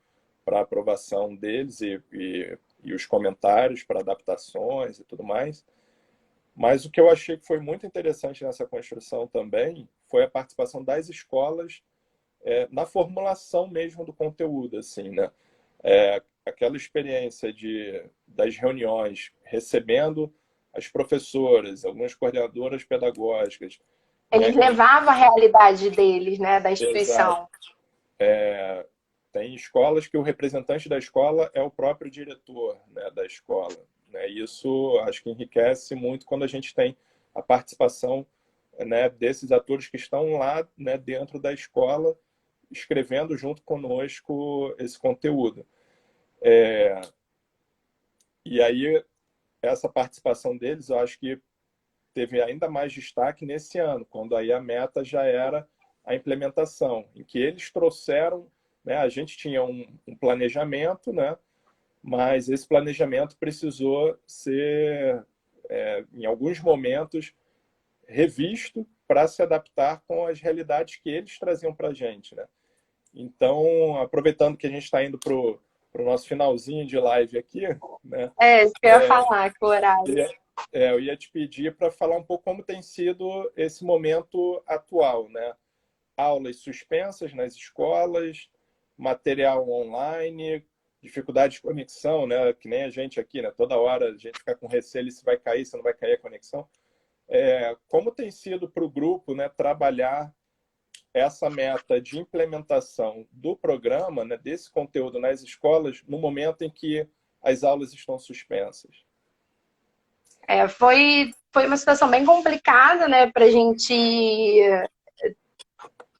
para aprovação deles e os comentários para adaptações e tudo mais. Mas o que eu achei que foi muito interessante nessa construção também foi a participação das escolas na formulação mesmo do conteúdo, assim, né? Aquela experiência das reuniões, recebendo as professoras, algumas coordenadoras pedagógicas. Eles levavam a realidade deles, né, da instituição. Tem escolas que o representante da escola é o próprio diretor, né, da escola. Né? Isso acho que enriquece muito quando a gente tem a participação, né, desses atores que estão lá, né, dentro da escola, escrevendo junto conosco esse conteúdo. E aí, essa participação deles, eu acho que teve ainda mais destaque nesse ano, quando aí a meta já era a implementação, em que eles trouxeram, né, a gente tinha um planejamento, né, mas esse planejamento precisou ser, em alguns momentos, revisto para se adaptar com as realidades que eles traziam para a gente, né? Então, aproveitando que a gente está indo para o nosso finalzinho de live aqui, né? Isso que eu ia falar, que o horário. Eu ia te pedir para falar um pouco como tem sido esse momento atual, né? Aulas suspensas nas escolas, material online, dificuldade de conexão, né? Que nem a gente aqui, né? Toda hora a gente fica com receio se vai cair, se não vai cair a conexão. Como tem sido para o grupo, né, trabalhar essa meta de implementação do programa, né, desse conteúdo nas escolas, no momento em que as aulas estão suspensas? Foi uma situação bem complicada, né, para a gente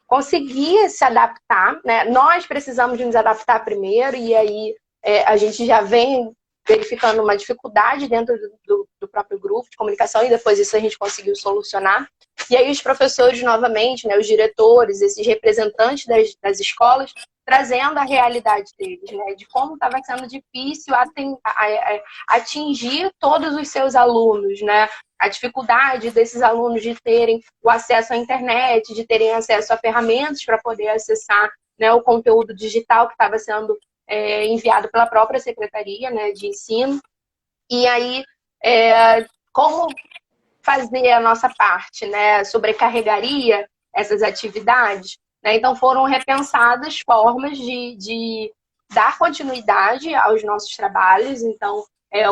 conseguir se adaptar, né? Nós precisamos de nos adaptar primeiro, e aí a gente já vem verificando uma dificuldade dentro do próprio grupo de comunicação, e depois isso a gente conseguiu solucionar. E aí os professores, novamente, né, os diretores, esses representantes das escolas, trazendo a realidade deles, né, de como estava sendo difícil atingir todos os seus alunos, né, a dificuldade desses alunos de terem o acesso à internet, de terem acesso a ferramentas para poder acessar, né, o conteúdo digital que estava sendo enviado pela própria Secretaria, né, de Ensino. E aí, como fazer a nossa parte, né, sobrecarregaria essas atividades, né? Então foram repensadas formas de dar continuidade aos nossos trabalhos. Então,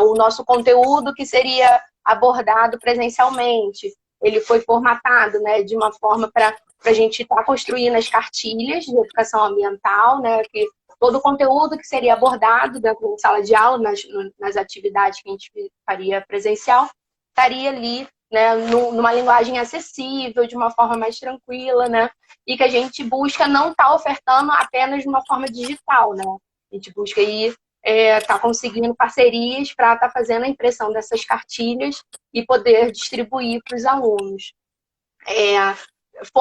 o nosso conteúdo que seria abordado presencialmente, ele foi formatado, né, de uma forma para a gente estar construindo as cartilhas de educação ambiental, né, que todo o conteúdo que seria abordado dentro da sala de aula, nas atividades que a gente faria presencial, estaria ali, né, numa linguagem acessível, de uma forma mais tranquila, né, e que a gente busca não estar ofertando apenas de uma forma digital, né, a gente busca aí estar conseguindo parcerias para estar fazendo a impressão dessas cartilhas e poder distribuir para os alunos.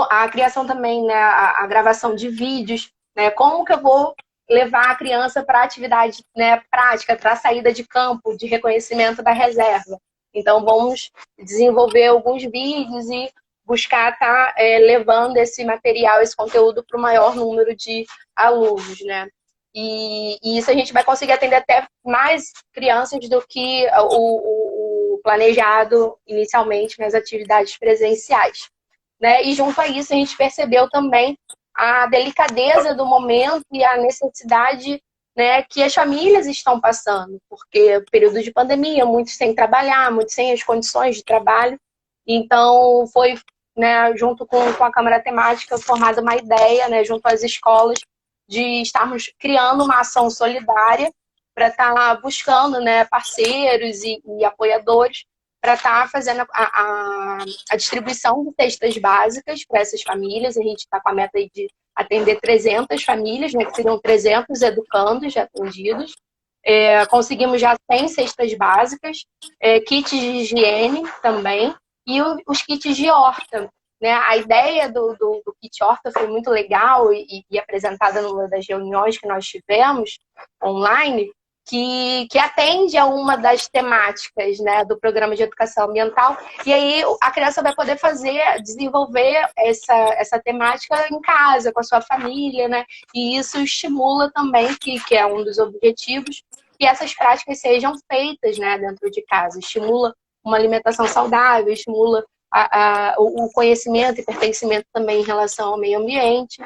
A criação também, né, a gravação de vídeos, né, como que eu vou levar a criança para atividade, né, prática, para a saída de campo, de reconhecimento da reserva. Então, vamos desenvolver alguns vídeos e buscar estar levando esse material, esse conteúdo para o maior número de alunos, né? E isso a gente vai conseguir atender até mais crianças do que o planejado inicialmente nas atividades presenciais, né? E junto a isso a gente percebeu também a delicadeza do momento e a necessidade, né, que as famílias estão passando, porque período de pandemia, muitos sem trabalhar, muitos sem as condições de trabalho. Então foi, né, junto com a Câmara Temática, formada uma ideia, né, junto às escolas, de estarmos criando uma ação solidária para estar buscando, né, parceiros e apoiadores para estar fazendo a distribuição de cestas básicas para essas famílias. A gente está com a meta aí de atender 300 famílias, né, que seriam 300 educandos já atendidos. Conseguimos já 100 cestas básicas, kits de higiene também, e os kits de horta. Né? A ideia do kit horta foi muito legal e apresentada numa das reuniões que nós tivemos online, que atende a uma das temáticas, né, do programa de educação ambiental. E aí a criança vai poder desenvolver essa temática em casa, com a sua família, né? E isso estimula também, que é um dos objetivos, que essas práticas sejam feitas, né, dentro de casa. Estimula uma alimentação saudável, estimula o conhecimento e pertencimento também em relação ao meio ambiente.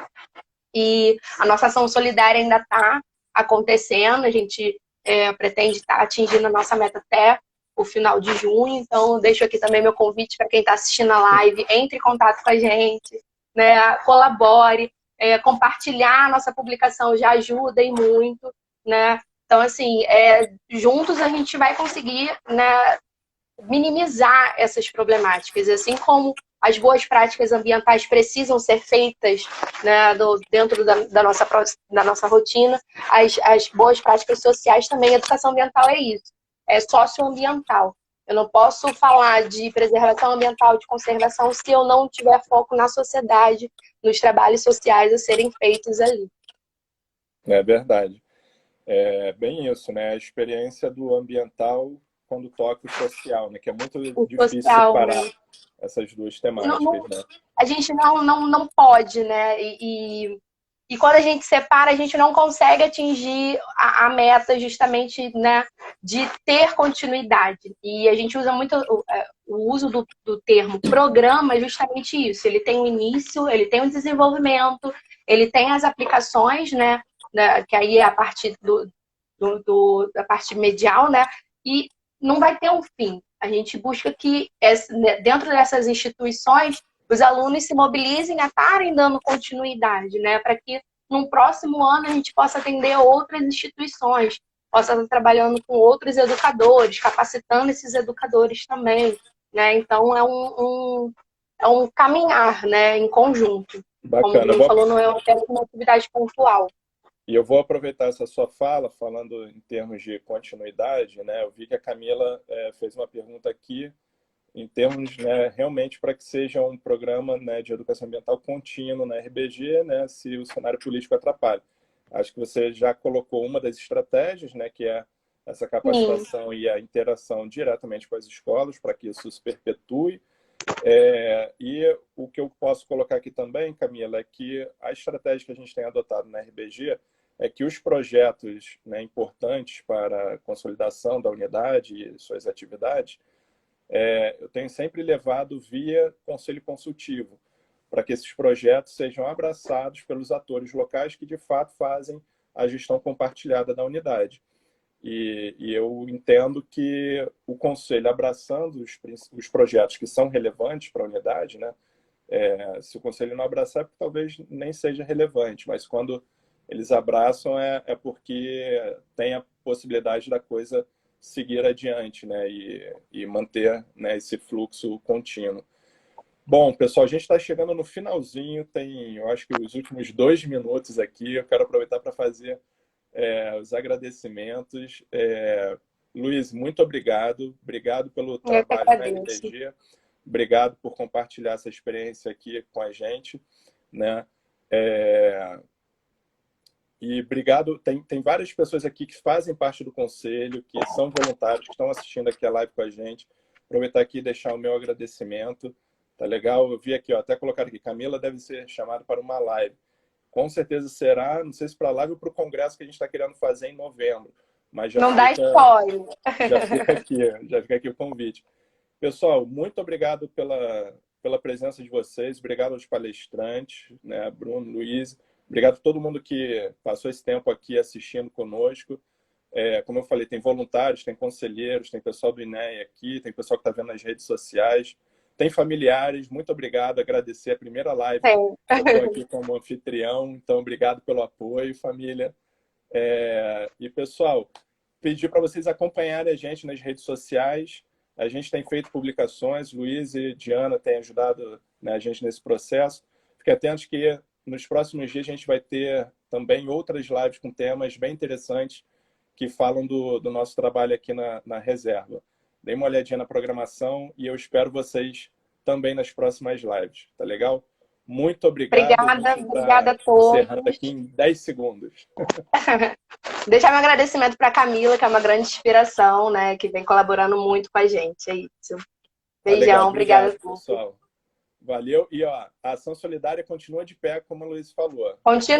E a nossa ação solidária ainda está acontecendo, a gente pretende estar atingindo a nossa meta até o final de junho, então deixo aqui também meu convite para quem está assistindo a live, entre em contato com a gente, né, colabore, compartilhar a nossa publicação já ajuda e muito, né? Então, assim, juntos a gente vai conseguir, né, minimizar essas problemáticas, assim como as boas práticas ambientais precisam ser feitas, né, dentro da nossa rotina, as boas práticas sociais também. A educação ambiental é isso, é socioambiental. Eu não posso falar de preservação ambiental, de conservação, se eu não tiver foco na sociedade, nos trabalhos sociais a serem feitos ali. É verdade. É bem isso, né? A experiência do ambiental quando toca o social, né? Que é muito difícil Social, separar, né? essas duas temáticas, né? A gente não pode, né? E quando a gente separa, a gente não consegue atingir a meta justamente, né, de ter continuidade. E a gente usa muito o uso do termo programa, é justamente isso. Ele tem um início, ele tem um desenvolvimento, ele tem as aplicações, né, que aí é a partir da parte medial, né, e não vai ter um fim. A gente busca que, dentro dessas instituições, os alunos se mobilizem a estarem dando continuidade, né, para que num próximo ano a gente possa atender outras instituições, possa estar trabalhando com outros educadores, capacitando esses educadores também, né? Então é um caminhar, né, em conjunto. Como o Bacana. Bruno falou, não é apenas uma atividade pontual. E eu vou aproveitar essa sua fala, falando em termos de continuidade, né? Eu vi que a Camila fez uma pergunta aqui em termos, né, realmente para que seja um programa, né, de educação ambiental contínuo na RBG, né, se o cenário político atrapalha. Acho que você já colocou uma das estratégias, né, que é essa capacitação e a interação diretamente com as escolas para que isso se perpetue. E o que eu posso colocar aqui também, Camila, é que a estratégia que a gente tem adotado na RBG é que os projetos, né, importantes para a consolidação da unidade e suas atividades, eu tenho sempre levado via conselho consultivo, para que esses projetos sejam abraçados pelos atores locais que, de fato, fazem a gestão compartilhada da unidade. E eu entendo que o conselho, abraçando os projetos que são relevantes para a unidade, né? Se o conselho não abraçar, é porque talvez nem seja relevante, mas quando eles abraçam é porque tem a possibilidade da coisa seguir adiante, né? E manter, né, esse fluxo contínuo. Bom, pessoal, a gente está chegando no finalzinho, eu acho que os últimos 2 minutos aqui, eu quero aproveitar para fazer os agradecimentos. Luiz, muito obrigado. Obrigado pelo trabalho na RBG. Obrigado por compartilhar essa experiência aqui com a gente, né? E obrigado, tem várias pessoas aqui que fazem parte do conselho, que são voluntários, que estão assistindo aqui a live com a gente. Aproveitar aqui e deixar o meu agradecimento. Tá legal? Eu vi aqui, ó, até colocar aqui, Camila deve ser chamada para uma live. Com certeza será, não sei se para a live ou para o congresso que a gente está querendo fazer em novembro. Mas já não dá spoiler. Já fica aqui o convite. Pessoal, muito obrigado pela presença de vocês. Obrigado aos palestrantes, né, Bruno, Luiz. Obrigado a todo mundo que passou esse tempo aqui assistindo conosco. Como eu falei, tem voluntários, tem conselheiros, tem pessoal do INEA aqui, tem pessoal que está vendo nas redes sociais, tem familiares. Muito obrigado, agradecer a primeira live. Eu estou aqui como anfitrião, então obrigado pelo apoio, família. E, pessoal, pedir para vocês acompanharem a gente nas redes sociais. A gente tem feito publicações, Luiz e Diana têm ajudado, né, a gente nesse processo. Fiquem atentos que nos próximos dias a gente vai ter também outras lives com temas bem interessantes que falam do nosso trabalho aqui na reserva. Dê uma olhadinha na programação e eu espero vocês também nas próximas lives. Tá legal? Muito obrigado. Obrigada a todos. Encerrando aqui em 10 segundos. Deixar meu agradecimento para a Camila, que é uma grande inspiração, né? Que vem colaborando muito com a gente. É isso. Beijão, obrigada a todos. Pessoal. Valeu. E ó, a ação solidária continua de pé, como a Luiz falou. Continua.